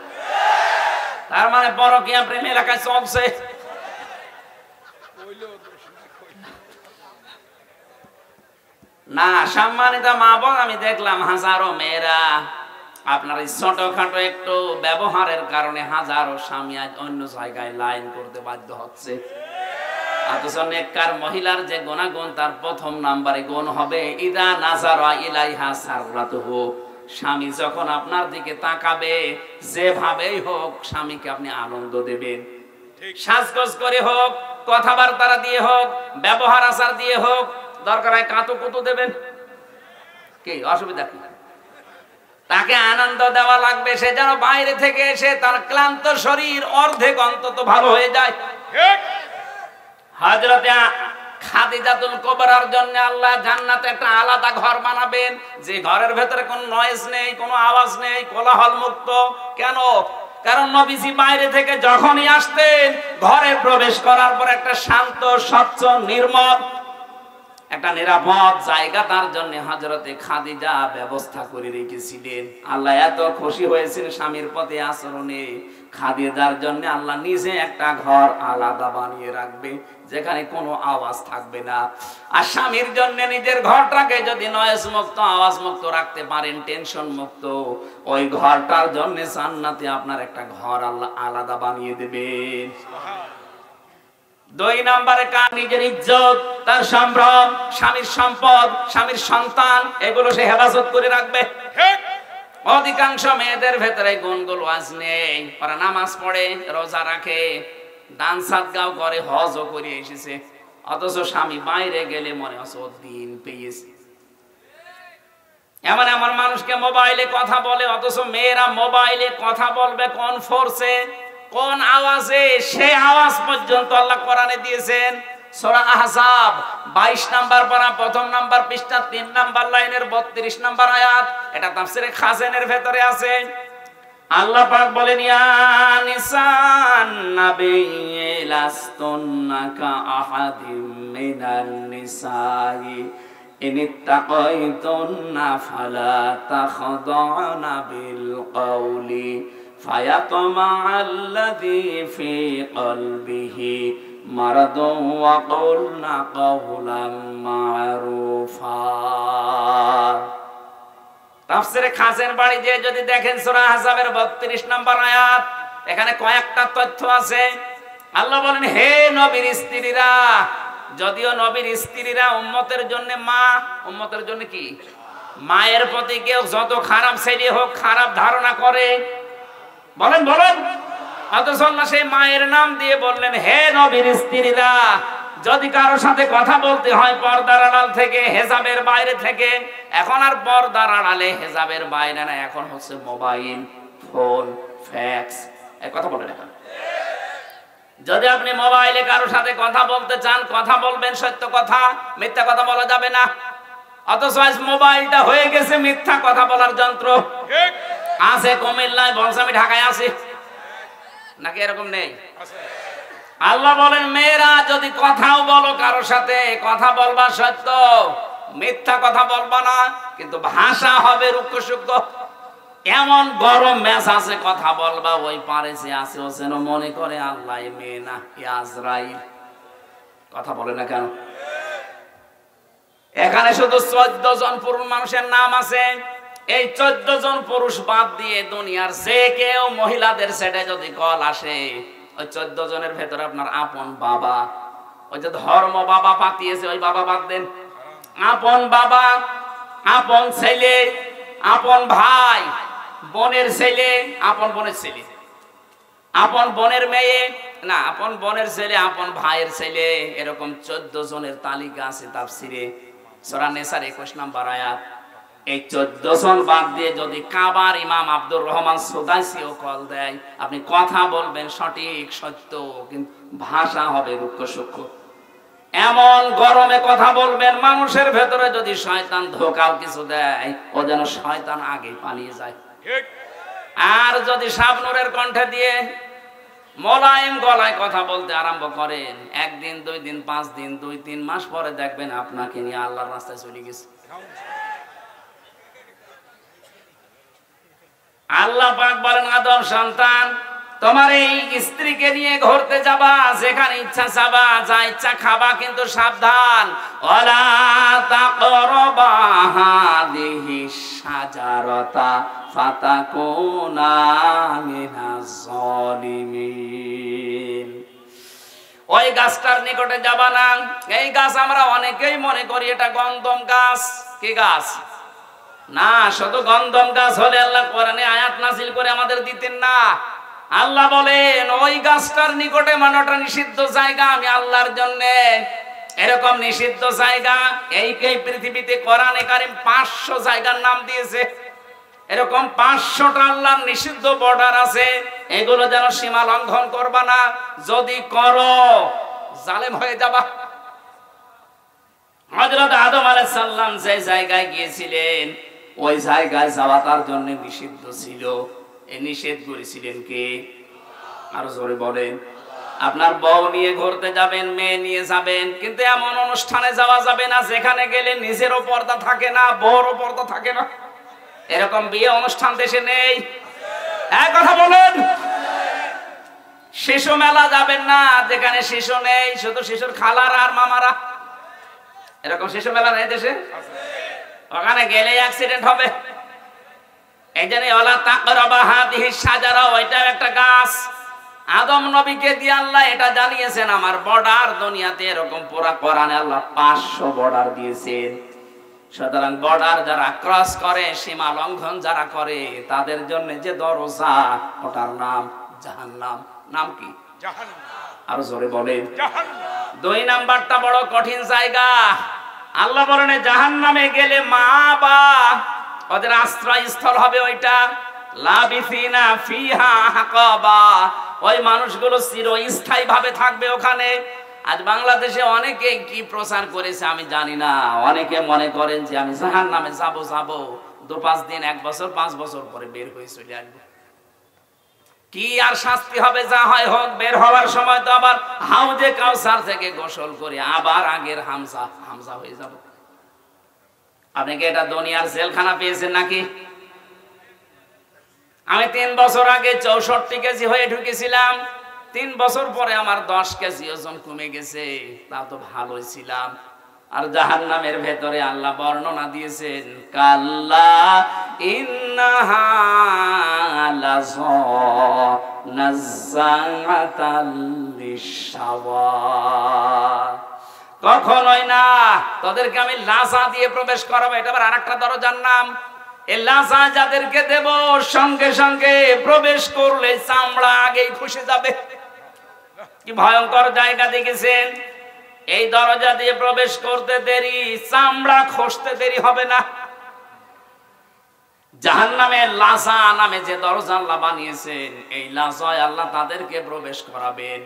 তার মানে পরকীয়া প্রেম এলাকায় চলছে। না, সম্মানিত মা বোন, আমি দেখলাম হাজারো মেয়েরা আপনার এই ছোটখাটো একটু ব্যবহারের কারণে হাজারো স্বামী আজ অন্য জায়গায় লাইন করতে বাধ্য হচ্ছে। অথচ নেককার মহিলার যে গুণাগুণ, তার প্রথম নাম্বারে গুণ হবে ইদা নাজারা ইলাইহা সাররাতুহু, স্বামী যখন আপনার দিকে তাকাবে যেভাবেই হোক স্বামীকে আপনি আনন্দ দেবেন। সাজগোজ করে হোক, কথাবার্তা দিয়ে হোক, ব্যবহার আচার দিয়ে হোক, দরকার হয় কাতুকুতু দেবেন, কি অসুবিধা কি? তাকে আনন্দ দেওয়া লাগবে, সে যেন বাইরে থেকে এসে তার ক্লান্ত শরীর অর্ধেক অন্তত ভালো হয়ে যায়। হযরতে খাদিজাতুল কুবরার জন্য আল্লাহ জান্নাতে একটা আলাদা ঘর বানাবেন, যে ঘরের ভেতরে কোনো নয়েজ নেই, কোনো আওয়াজ নেই, কোলাহল মুক্ত। কেন? কারণ নবীজি বাইরে থেকে যখনই আসতেন, ঘরে প্রবেশ করার পর একটা শান্ত স্বচ্ছ নির্মল একটা নিরাপদ জায়গা তার জন্য হযরতে খাদিজা ব্যবস্থা করে রেখেছিলেন। আল্লাহ এত খুশি হয়েছেন স্বামীর প্রতি আচরণে, খাদিজার জন্য আল্লাহ নিজে একটা ঘর আলাদা বানিয়ে রাখবে, যেখানে কোনো আওয়াজ থাকবে না। আর স্বামীর জন্য নিজের ঘরটাকে যদি নয়েজ মুক্ত, আওয়াজ মুক্ত রাখতে পারেন, টেনশন মুক্ত, ওই ঘরটার জন্য জান্নাতে আপনার একটা ঘর আল্লাহ আলাদা বানিয়ে দেবেন। 2 নম্বরে কার? নিজের ইজ্জত, তার সম্ভ্রম, স্বামীর সম্পদ, স্বামীর সন্তান, এগুলো সে হেফাজত করে রাখবে। অধিকাংশ মেয়েদের ভেতরে গুণগুলো আজ নেই। ওরা নামাজ পড়ে, রোজা রাখে, দান সাদগাও করে, হজও করে এসেছে, অথচ স্বামী বাইরে গেলে মনে হচ্ছে ও দিন পেয়েছে। এমন এমন মানুষকে মোবাইলে কথা বলে, অথচ মেয়েরা মোবাইলে কথা বলবে কোন ফোর্সে, কোন আওয়াজে, সে আওয়াজ পর্যন্ত আল্লাহ কোরআনে দিয়েছেন। সূরা আহজাব 22 নাম্বার পারা, প্রথম নাম্বার পৃষ্ঠা, 3 নাম্বার লাইনের 32 নাম্বার আয়াত। এটা তাফসীরে খাজেনের ভেতরে আছে। আল্লাহ পাক বলেন, ইয়া নিসান নাবিয়্যি লাস্তুন্না কাআহাদিম মিনান নিসাই ইনিত্তাকাইতুন্না ফালা তাখদা'না বিল কওলি ফায়াতমা'আল্লাযী ফী কলবিহি মারাদুন ওয়া কুলনা কাওলাম মা'রুফা। তাফসীরে খাজের বাড়ি যে যদি দেখেন সূরা আহজাবের 32 নম্বর আয়াত, এখানে কয়েকটা তথ্য আছে। আল্লাহ বলেন, হে নবীর স্ত্রীরা, যদিও নবীর স্ত্রীরা উম্মতের জন্য মা, উম্মতের জন্য কি? মায়ের প্রতি কেউ যত খারাপ ছেলে হোক, খারাপ ধারণা করে, বলেন বলেন, অথচ আল্লাহ সেই মায়ের নাম দিয়ে বললেন, হে নবীর স্ত্রীরা, যদি কারোর সাথে কথা বলতে হয় পর্দার আড়াল থেকে, হেজাবের বাইরে থেকে, এখন আর পর্দার আড়ালে হেজাবের বাইরে না, এখন হচ্ছে মোবাইল ফোন ফ্যাক্স, এই কথা বলে না। যদি আপনি মোবাইলে কারোর সাথে কথা বলতে চান, কথা বলবেন সত্য কথা, মিথ্যা কথা বলা যাবে না। অথচ আজ মোবাইলটা হয়ে গেছে মিথ্যা কথা বলার যন্ত্র। আছে কুমিল্লায়, বলছে আমি ঢাকায় আছি, নাকি এরকম নেই? আল্লাহ বলেন মেয়েরা যদি কথাও বলো কারোর সাথে, কথা বলবা সত্য, মিথ্যা কথা বলবা না, কিন্তু ভাষা হবে রুক্ষ সূক্ষ্ম। এমন গরম মেজাজে কথা বলবা ওই পারে যে আছে ও যেন মনে করে আল্লাহ মেয়ে না আজরাইল। কথা বলে না কেন? এখানে শুধু 14 জন পুরুষ মানুষের নাম আছে। এই 14 জন পুরুষ বাদ দিয়ে দুনিয়ার যে কেউ মহিলাদের সেটে যদি কল আসে, ওই 14 জনের ভেতরে আপনার আপন বাবা, ওই যে ধর্ম বাবা পাতিয়েছে ওই বাবা বাদ দেন, আপন বাবা, আপন ছেলে, আপন ভাই, বোনের ছেলে, আপন বোনের ছেলে, আপন বোনের মেয়ে, না আপন বোনের ছেলে, আপন ভাইয়ের ছেলে, এরকম 14 জনের তালিকা আছে তাফসিরে সূরা নিসার 21 নম্বর আয়াত। এই 14 জন বাদ দিয়ে যদি কাবার ইমাম আব্দুর রহমান সুদাইসিও কল দেয়, আপনি কথা বলবেন সঠিক সত্য, কিন্তু ভাষা হবে রুক্ষ সূক্ষ্ম। এমন গরমে কথা বলবেন মানুষের ভেতরে যদি শয়তান ধোঁকাও কিছু দেয়, ও যেন শয়তান আগে পালিয়ে যায়। আর যদি শাবনূরের কণ্ঠে দিয়ে মোলায়েম গলায় কথা বলতে আরম্ভ করেন, একদিন 2 দিন 5 দিন 2-3 মাস পরে দেখবেন আপনাকে নিয়ে আল্লাহর রাস্তায় চলে গেছে। আল্লাহ পাক বলেন আদম সন্তান, তোমার এই স্ত্রীকে নিয়ে ঘুরতে যাবা, যেখানে ইচ্ছা যাবা, যা ইচ্ছা খাবা, কিন্তু সাবধান, ওয়ালা তাকরাবা হাদিহিস শাজারাতা ফাতাকুনা মিনাজ জালিমিন। ওই গাছটার নিকটে যাবা না। এই গাছ আমরা অনেকেই মনে করি এটা গন্ধম গাছ। কি গাছ? না, শুধু গন্ধম গাছ হলে আল্লাহ কোরআনে আয়াত নাযিল করে আমাদের দিতেন না। আল্লাহ বলেন ওই গাছটার নিকটে, মানে ওটা নিষিদ্ধ জায়গা আমি আল্লাহর জন্য। এরকম নিষিদ্ধ জায়গা এই পৃথিবীতে কোরআনে কারীম 500 জায়গার নাম দিয়েছে। এরকম 500টা আল্লাহর নিষিদ্ধ বর্ডার আছে, এগুলো যেন সীমা লঙ্ঘন করবা না। যদি করো জালেম হয়ে যাবা। হযরত আদম আলাইহিস সালাম যে জায়গায় গিয়েছিলেন, ওই জায়গায় যাওয়া তার জন্য নিষিদ্ধ ছিল। এই নিষেধ করেছিলেন কে? আরো জোরে বলেন। আপনার বউ নিয়ে ঘুরতে যাবেন, মেয়ে নিয়ে যাবেন, কিন্তু এমন অনুষ্ঠানে যাওয়া যাবে না যেখানে গেলে নিজেরও পর্দা থাকে না, বউরও পর্দা থাকে না। এরকম বিয়ে অনুষ্ঠান দেশে নেই? এক কথা বলেন। শিশু মেলা যাবেন না যেখানে শিশু নেই, শুধু শিশুর খালারা আর মামারা। এরকম শিশু মেলা নেই দেশে? ওখানে গেলে অ্যাক্সিডেন্ট হবে। এই জন্য ওয়ালা তাকরাবা হাদিহিস শাজারা, ওইটাও একটা গাছ। আদম নবীকে দিয়ে আল্লাহ এটা জানিয়েছেন আমার বর্ডার দুনিয়াতে। এরকম পুরা কোরআনে আল্লাহ 500 বর্ডার দিয়েছেন। সুতরাং বর্ডার যারা ক্রস করে, সীমা লঙ্ঘন যারা করে, তাদের জন্য যে দরজা, ওটার নাম জাহান্নাম। নাম কি? জাহান্নাম। আরো জোরে বলেন। জাহান্নাম। 2 নাম্বারটা বড় কঠিন জায়গা। আল্লাহ বলেন জাহান্নামে গেলে মা বা ওদের আশ্রয়স্থল হবে ওইটা। লাবিসিনা ফিহা হাকাবা, ওই মানুষগুলো চিরস্থায়ী ভাবে থাকবে ওখানে। আজ বাংলাদেশে অনেকে কি প্রচার করেছে আমি জানি না, অনেকে মনে করেন যে আমি জাহান্নামে যাব 2-5 দিন, 1 বছর 5 বছর পরে বের হয়ে চলে আসবো। কি আর শাস্তি হবে, যা হয় হোক। বের হওয়ার সময় তো আবার হাউজে কাউসার থেকে গোসল করে আবার আগের হামজা হয়ে যাব। আপনি কি এটা দুনিয়ার জেলখানা পেয়েছেন নাকি? আমি 3 বছর আগে 64 কেজি হয়ে ঢুকেছিলাম। 3 বছর পরে আমার 10 কেজি ওজন কমে গেছে। তা তো ভালোই ছিলাম। আর জাহান্নামের ভেতরে আল্লাহ বর্ণনা দিয়েছেন, কাল্লা ইন্নাহা লাযা নাযাআতাল লিশাওয়া। কখনোই না, তোদেরকে আমি লাজা দিয়ে প্রবেশ করাবো। এটা আবার আরেকটা দরজার নাম। এই লাজা যাদেরকে দেব, সঙ্গে সঙ্গে প্রবেশ করলে চামড়া আগেই খসে যাবে। কি ভয়ঙ্কর জায়গা দেখেছেন? এই দরজা দিয়ে প্রবেশ করতে দেরি, চামড়া খসতে দেরি হবে না। জাহান্নামের লাসা নামে যে দরজা আল্লাহ বানিয়েছেন, এই লাসায় আল্লাহ তাদেরকে প্রবেশ করাবেন।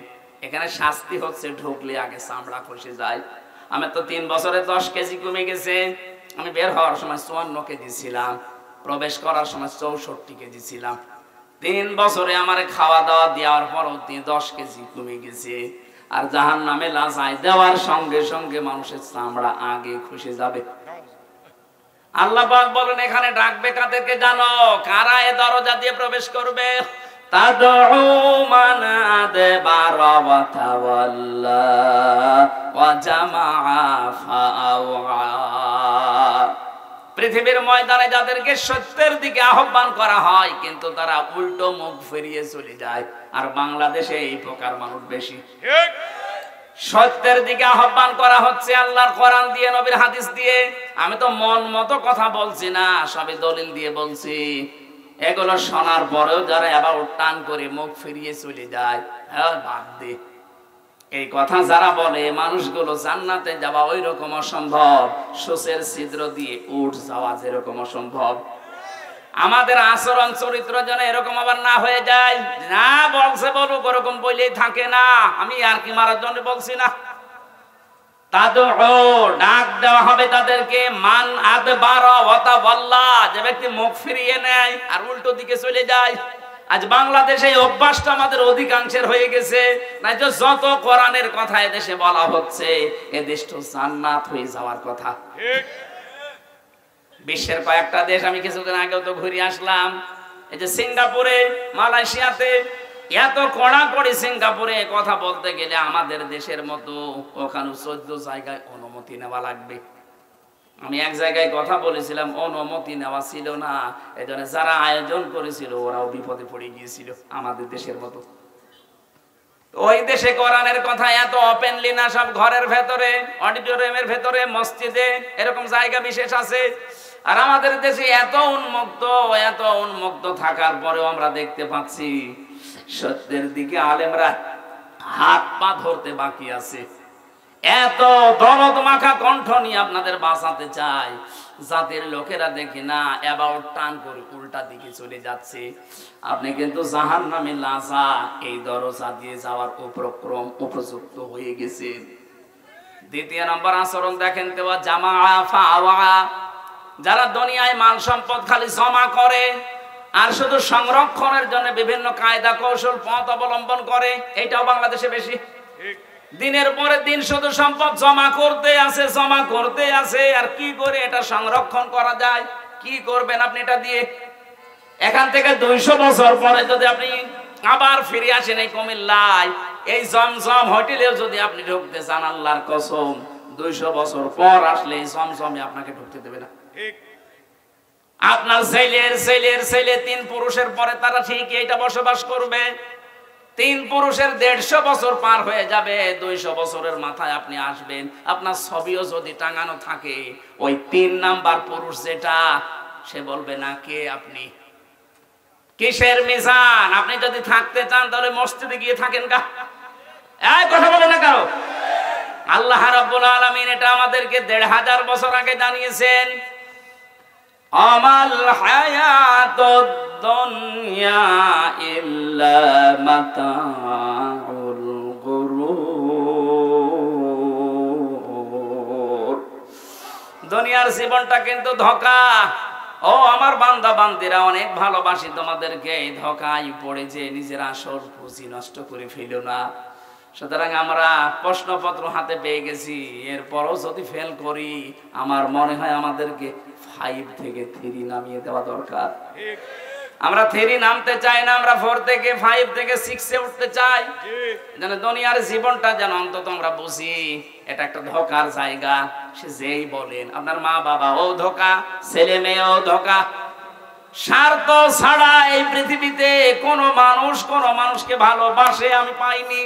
এখানে শাস্তি হচ্ছে ঢুকলে আগে চামড়া খসে যায়। আমি তো 3 বছরে 10 কেজি কমে গেছে। আমি বের হওয়ার সময় 54 কেজি ছিলাম, প্রবেশ করার সময় 64 কেজি ছিলাম। 3 বছরে আমার খাওয়া দাওয়া দেওয়ার পরও 10 কেজি কমে গেছে। আর জাহান্নামে লাসায় দেওয়ার সঙ্গে সঙ্গে মানুষের চামড়া আগে খসে যাবে। আল্লাহ পাক বলেন এখানে ডাকবে কাদেরকে জানো? কারা এ দরজা দিয়ে প্রবেশ করবে? তাদউ মান আদবারা ওয়া তাওয়াল্লা ওয়া জামাআ ফাআওয়া। পৃথিবীর ময়দানে যাদেরকে সত্যের দিকে আহ্বান করা হয় কিন্তু তারা উল্টো মুখ ফিরিয়ে চলে যায়। আর বাংলাদেশে এই প্রকার মানুষ বেশি। ঠিক। সত্যের দিকে আহ্বান করা হচ্ছে আল্লাহর কোরআন দিয়ে, নবীর হাদিস দিয়ে। আমি তো মন মতো কথা বলছি না, সবই দলিল দিয়ে বলছি। এগুলো শোনার পরেও যারা আবার টান করে মুখ ফিরিয়ে চলে যায়, বাদ দে। এই কথা যারা বলে মানুষগুলো জান্নাতে যাওয়া ওই রকম অসম্ভব, সূচের ছিদ্র দিয়ে উঠ যাওয়া যেরকম অসম্ভব। আমাদের আচরণ চরিত্র যেন এরকম আবার না হয়ে যায়। না বলছে বলুক, ওরকম বলেই থাকে না। আমি আর কি মারার জন্য বলছি না। তাদের ডাক দেওয়া হবে তাদেরকে, মান আদবারা ওয়া তাওয়াল্লা, যে ব্যক্তি মুখ ফিরিয়ে নেয় আর উল্টো দিকে চলে যায়। আজ বাংলাদেশে এই অভ্যাসটা আমাদের অধিকাংশের হয়ে গেছে। না যে যত কোরআনের কথা এদেশে বলা হচ্ছে, এ দেশটা জান্নাত হয়ে যাওয়ার কথা। ঠিক। বিশ্বের কয়েকটা দেশ আমি কিছুদিন আগেও তো ঘুরে আসলাম। এই যে সিঙ্গাপুরে, মালয়েশিয়াতে এত কড়াকড়ি। সিঙ্গাপুরে কথা বলতে গেলে আমাদের দেশের মতো ওখানে 14 জায়গায় অনুমতি নেওয়া লাগবে। আমি এক জায়গায় কথা বলেছিলাম, অনুমতি নেওয়া ছিল না। এজন্য যারা আয়োজন করেছিল ওরাও বিপদে পড়ে গিয়েছিল আমাদের দেশের মতো। ওই দেশে কোরআনের কথা এত ওপেনলি না, সব ঘরের ভেতরে, অডিটোরিয়ামের ভেতরে, মসজিদে, এরকম জায়গা বিশেষ আছে। আর আমাদের দেশে এত উন্মুক্ত থাকার পরেও আমরা দেখতে পাচ্ছি সত্যের দিকে আলেমরা হাত পা ধরতে বাকি আছে। এত দরদ মাখা কণ্ঠ নিয়ে আপনাদের বাঁচাতে চাই, জাতির লোকেরা দেখি না অ্যাবাউট টান করে উল্টা দিকে চলে যাচ্ছে। আপনি কিন্তু জাহান্নামে লাসা, এই দরজা দিয়ে যাওয়ার উপযুক্ত হয়ে গেছে। দ্বিতীয় নম্বর আচরণ দেখেন তো, জামাআ ফাআওয়া। যারা দুনিয়ায় মাল সম্পদ খালি জমা করে আর শুধু সংরক্ষণের জন্য বিভিন্ন কায়দা কৌশল পথ অবলম্বন করে, এটাও বাংলাদেশে বেশি। দিনের পরে দিন শুধু সম্পদ জমা করতে আছে। আর কি করে এটা সংরক্ষণ করা যায়? কি করবেন আপনি এটা দিয়ে? এখান থেকে 200 বছর পরে যদি আপনি আবার ফিরে আসেন এই কুমিল্লায়, এই জমজম হোটেলেও যদি আপনি ঢুকতে চান, আল্লাহর কসম 200 বছর পর আসলে এই জমজমে আপনাকে ঢুকতে দেবে না। আপনার ছেলের 3 পুরুষের পরে তারা ঠিক এটা বসবাস করবে। 3 পুরুষের 150 বছর পার হয়ে যাবে, 200 বছরের মাথায় আপনি আসবেন। আপনার ছবিও যদি টাঙানো থাকে, ওই 3 নাম্বার পুরুষ যেটা, সে বলবে না কে আপনি, কিসের মিজান? আপনি যদি থাকতে চান তাহলে মসজিদে গিয়ে থাকেন গা। এই কথা বলে না কারো। আল্লাহ রাব্বুল আলামিন এটা আমাদেরকে 1500 বছর আগে জানিয়েছেন। আমাল হায়াতুদ দুনিয়া ইল্লা মাতাউল গুরুর। দুনিয়ার জীবনটা কিন্তু ধোঁকা। ও আমার বান্দা বান্দিরা, অনেক ভালোবাসি তোমাদেরকে, ধোঁকায় পড়েছে নিজের আসল পুঁজি নষ্ট করে ফেলো না। সুতরাং আমরা প্রশ্নপত্র হাতে পেয়ে গেছি, এরপরও যদি ফেল করি আমার মনে হয় আমাদেরকে 5 থেকে 3 নামিয়ে দেওয়া দরকার। আমরা 3 নামতে চাই না, আমরা 4 থেকে 5 থেকে 6-এ উঠতে চাই। যেন দুনিয়ার জীবনটা যেন অন্তত আমরা বুঝি এটা একটা ধোঁকার জায়গা। সে যেই বলেন, আপনার মা বাবা ও ধোঁকা, ছেলে মেয়েও ধোঁকা। স্বার্থ ছাড়া এই পৃথিবীতে কোনো মানুষকে ভালোবাসে আমি পাইনি।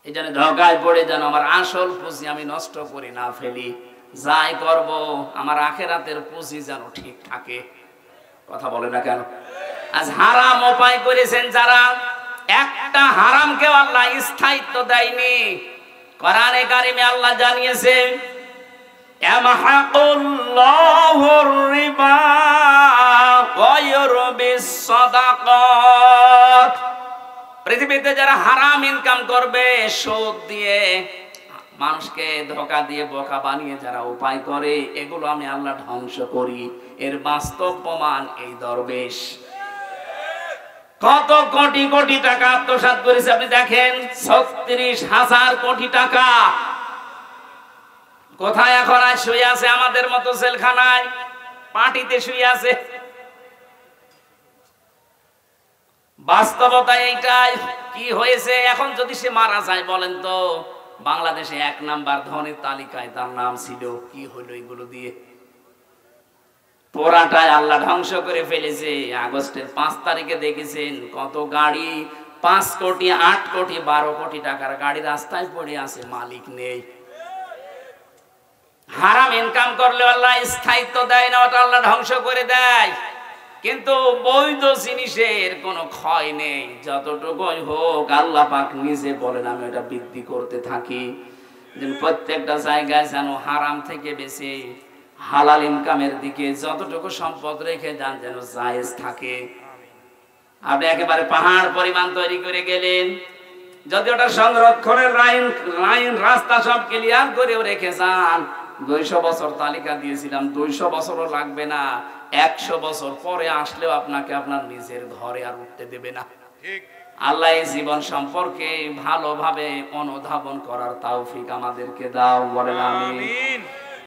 এই জন্য ধোঁকায় পড়ে যেন আমার আসল পুঁজি আমি নষ্ট করি না ফেলি। যাই করব আমার আখেরাতের পুঁজি যেন ঠিক থাকে। কথা বলে না কেন? আজ হারাম উপায় করেছেন যারা, একটা হারামকে আল্লাহ স্থায়িত্ব দেয়নি। কোরআনে কারিমে আল্লাহ জানিয়েছেন ইয়ামহাকুল্লাহুর রিবা ওয়া ইউরবিস সাদাকাত। পৃথিবীতে যারা হারাম ইনকাম করবে, সুদ দিয়ে, মানুষকে ধোঁকা দিয়ে বোকা বানিয়ে যারা উপায় করে, এগুলো আমি আল্লাহ ধ্বংস করি। এর বাস্তব প্রমাণ এই দরবেশ কত কোটি কোটি টাকা আত্মসাৎ করেছে আপনি দেখেন। 36,000 কোটি টাকা কোথায় এখন আর শুয়ে আছে? আমাদের মতো জেলখানায়, পার্টিতে শুয়ে আছে। বাস্তবতা এইটাই। কি হয়েছে এখন? যদি সে মারা যায়, বলেন তো, বাংলাদেশে 1 নাম্বার ধনের তালিকায় তার নাম ছিল, কি হলো এগুলো দিয়ে? পোড়াটাই আল্লাহ ধ্বংস করে ফেলেছে। আগস্টের 5 তারিখে দেখেছেন কত গাড়ি, 5 কোটি 8 কোটি 12 কোটি টাকার গাড়ি রাস্তায় পড়ে আছে, মালিক নেই। হারাম ইনকাম করলে আল্লাহ স্থায়িত্ব দেয় না, ওটা আল্লাহ ধ্বংস করে দেয়। কিন্তু বৈধ জিনিসের কোনো ক্ষয় নেই, যতটুকুই হোক আল্লাহ পাক নিজে বলেন আমি ওটা বৃদ্ধি করতে থাকি। যেন প্রত্যেকটা জায়গায় যেন হারাম থেকে বেশি হালাল ইনকামের দিকে যতটুকু সম্পদ রেখে যান যেন জায়েজ থাকে। আপনি একেবারে পাহাড় পরিমাণ তৈরি করে গেলেন, যদি ওটা সংরক্ষণের লাইন রাস্তা সব ক্লিয়ার করেও রেখে যান, 200 বছর তালিকা দিয়েছিলাম, 200 বছরও লাগবে না, 100 বছর পরে আসলেও আপনাকে আপনার নিজের ঘরে আর উঠতে দেবে না। আল্লাহ এই জীবন সম্পর্কে ভালোভাবে অনুধাবন করার তৌফিক আমাদেরকে দাও, বলেন আমিন।